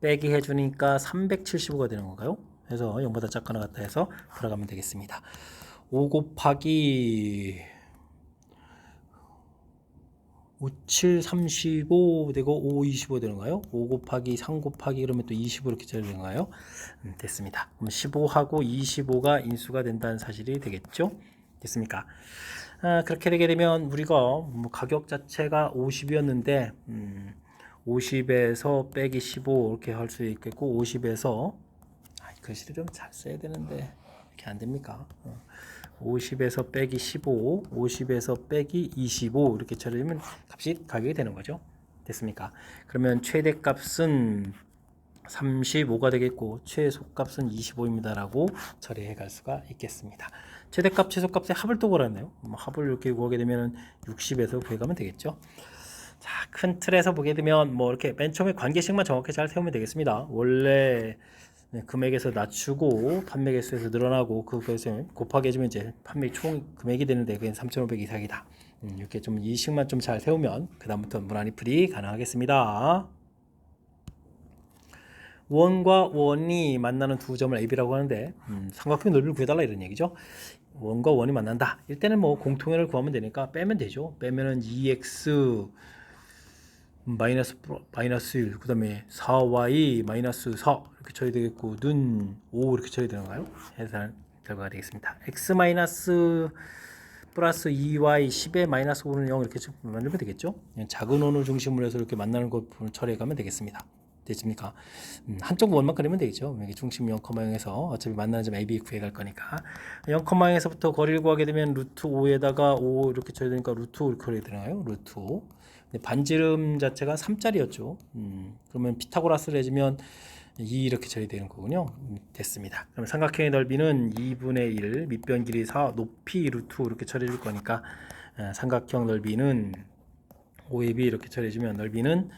빼기 해주니까 375가 되는 건가요? 그래서 0보다 작거나 같다 해서 들어가면 되겠습니다. 5 곱하기 5, 7, 35 되고 5, 25 되는가요? 5 곱하기 3 곱하기 그러면 또 25 이렇게 되는가요? 됐습니다. 그럼 15하고 25가 인수가 된다는 사실이 되겠죠? 됐습니까? 그렇게 되게 되면 우리가 뭐 가격 자체가 50이었는데 50에서 빼기 15 이렇게 할 수 있겠고, 50에서 글씨를 좀 잘 써야 되는데 이렇게 안 됩니까? 50에서 빼기 15, 50에서 빼기 25 이렇게 처리하면 값이 가격이 되는 거죠. 됐습니까? 그러면 최대값은 35가 되겠고 최소값은 25입니다 라고 처리해 갈 수가 있겠습니다. 최대값 최소값의 합을 또 구하네요. 합을 이렇게 구하게 되면 60에서 구해가면 되겠죠. 자, 큰 틀에서 보게 되면 뭐 이렇게 맨 처음에 관계식만 정확히 잘 세우면 되겠습니다. 원래 금액에서 낮추고 판매 개수에서 늘어나고 그것을 곱하기 해주면 이제 판매 총 금액이 되는데 그게 3,500 이상이다. 이렇게 좀 이 식만 좀 잘 세우면 그 다음부터 무난히 풀이 가능하겠습니다. 원과 원이 만나는 두 점을 AB라고 하는데 삼각형 넓이를 구해달라 이런 얘기죠. 원과 원이 만난다. 이때는 뭐 공통연을 구하면 되니까 빼면 되죠. 빼면은 2x 마이너스 1, 그 다음에 4y 마이너스 4 이렇게 처리 되겠고, 는 5 이렇게 처리 되는가요? 해서 결과가 되겠습니다. x 마이너스 플러스 2y 10에 마이너스 5는 0 이렇게 만들면 되겠죠? 작은 원을 중심으로 해서 이렇게 만나는 것 처리해 가면 되겠습니다. 됐습니까? 한쪽 원만 그리면 되겠죠. 여기 중심 0,0에서 어차피 만나는 점 AB 구해갈 거니까 0,0에서부터 거리를 구하게 되면 루트 5에다가 5 이렇게 쳐야 되니까 루트 5 이렇게 되나요? 루트 5. 반지름 자체가 3짜리였죠. 그러면 피타고라스를 해주면 2 이렇게 처리되는 거군요. 됐습니다. 그럼 삼각형의 넓이는 2분의 1, 밑변 길이 4, 높이 루트 5 이렇게 처리해 줄 거니까 삼각형 넓이는 5ab 이렇게 처리해 주면 넓이는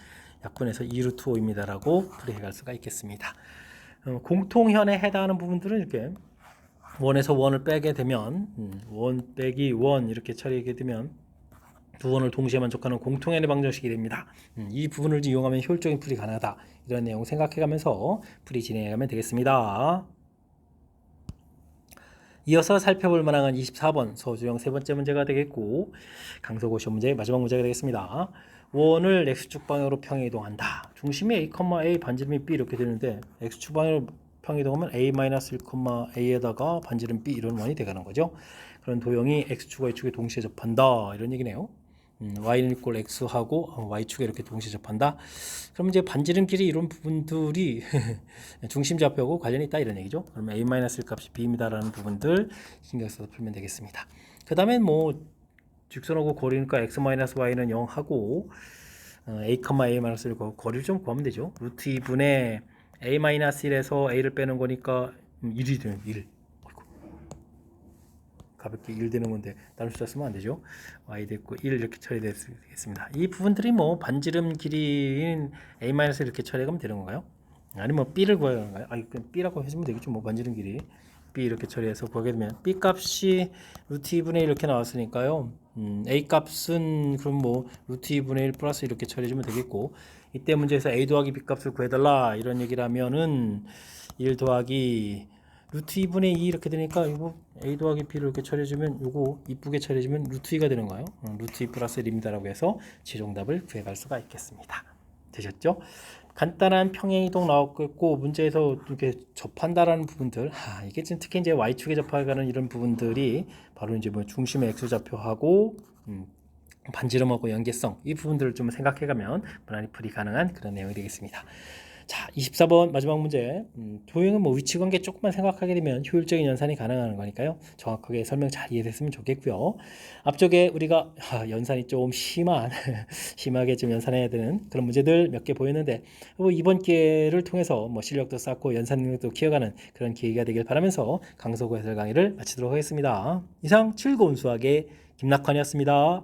약분해서 2루트 5입니다 라고 풀이해 갈 수가 있겠습니다. 공통현에 해당하는 부분들은 이렇게 원에서 원을 빼게 되면 원 빼기 원 이렇게 처리하게 되면 두 원을 동시에 만족하는 공통현의 방정식이 됩니다. 이 부분을 이용하면 효율적인 풀이 가능하다. 이런 내용 생각해 가면서 풀이 진행해 가면 되겠습니다. 이어서 살펴볼 만한 24번 서술형 세 번째 문제가 되겠고, 강서고시험 문제 마지막 문제가 되겠습니다. 원을 x축 방향으로 평행이동한다. 중심이 a, a 반지름이 b 이렇게 되는데 x축 방향으로 평행이동하면 a-1,a에다가 반지름 b 이런 원이 되가는 거죠. 그런 도형이 x축과 y축에 동시에 접한다 이런 얘기네요. y는 이꼴 x하고 y축에 이렇게 동시에 접한다. 그럼 이제 반지름끼리 이런 부분들이 중심 좌표하고 관련이 있다 이런 얘기죠. 그러면 a-1 값이 b입니다라는 부분들 신경 써서 풀면 되겠습니다. 그 다음에 뭐 직선하고 거리니까 x-y는 0 하고 a,a-1을 거리를 좀 구하면 되죠. 루트 2분의 a-1에서 a를 빼는 거니까 1이 되는 1. 가볍게 1 되는 건데 다른 숫자 쓰면 안 되죠. y 됐고 1 이렇게 처리되겠습니다. 이 부분들이 뭐 반지름 길이인 a- 이렇게 처리하면 되는 건가요? 아니면 뭐 b를 구하는 건가요? 아니 그냥 b라고 해주면 되겠죠. 뭐 반지름 길이 b 이렇게 처리해서 구하게 되면 b 값이 루트 2분의 1 이렇게 나왔으니까요. a 값은 그럼 뭐 루트 2분의 1 플러스 이렇게 처리해주면 되겠고, 이때 문제에서 a 더하기 b 값을 구해달라 이런 얘기를 하면은 1 더하기 루트 2분의 2 이렇게 되니까 이거 a 더하기 b를 이렇게 처리해주면 요거 이쁘게 처리해주면 루트 2가 되는 거예요. 루트 2 플러스 1입니다라고 해서 최종답을 구해갈 수가 있겠습니다. 되셨죠? 간단한 평행이동 나왔고 문제에서 이렇게 접한다라는 부분들, 이게 지금 특히 이제 y축에 접하가는 이런 부분들이 바로 이제 뭐 중심의 x좌표하고 반지름하고 연계성, 이 부분들을 좀 생각해가면 무난히 풀이 가능한 그런 내용이 되겠습니다. 자, 24번 마지막 문제. 도형은 뭐 위치관계 조금만 생각하게 되면 효율적인 연산이 가능한 거니까요. 정확하게 설명 잘 이해됐으면 좋겠고요. 앞쪽에 우리가 연산이 좀 심하게 좀 연산해야 되는 그런 문제들 몇 개 보였는데, 이번 기회를 통해서 뭐 실력도 쌓고 연산 능력도 키워가는 그런 기회가 되길 바라면서 강서구 해설 강의를 마치도록 하겠습니다. 이상 즐거운 수학의 김낙환이었습니다.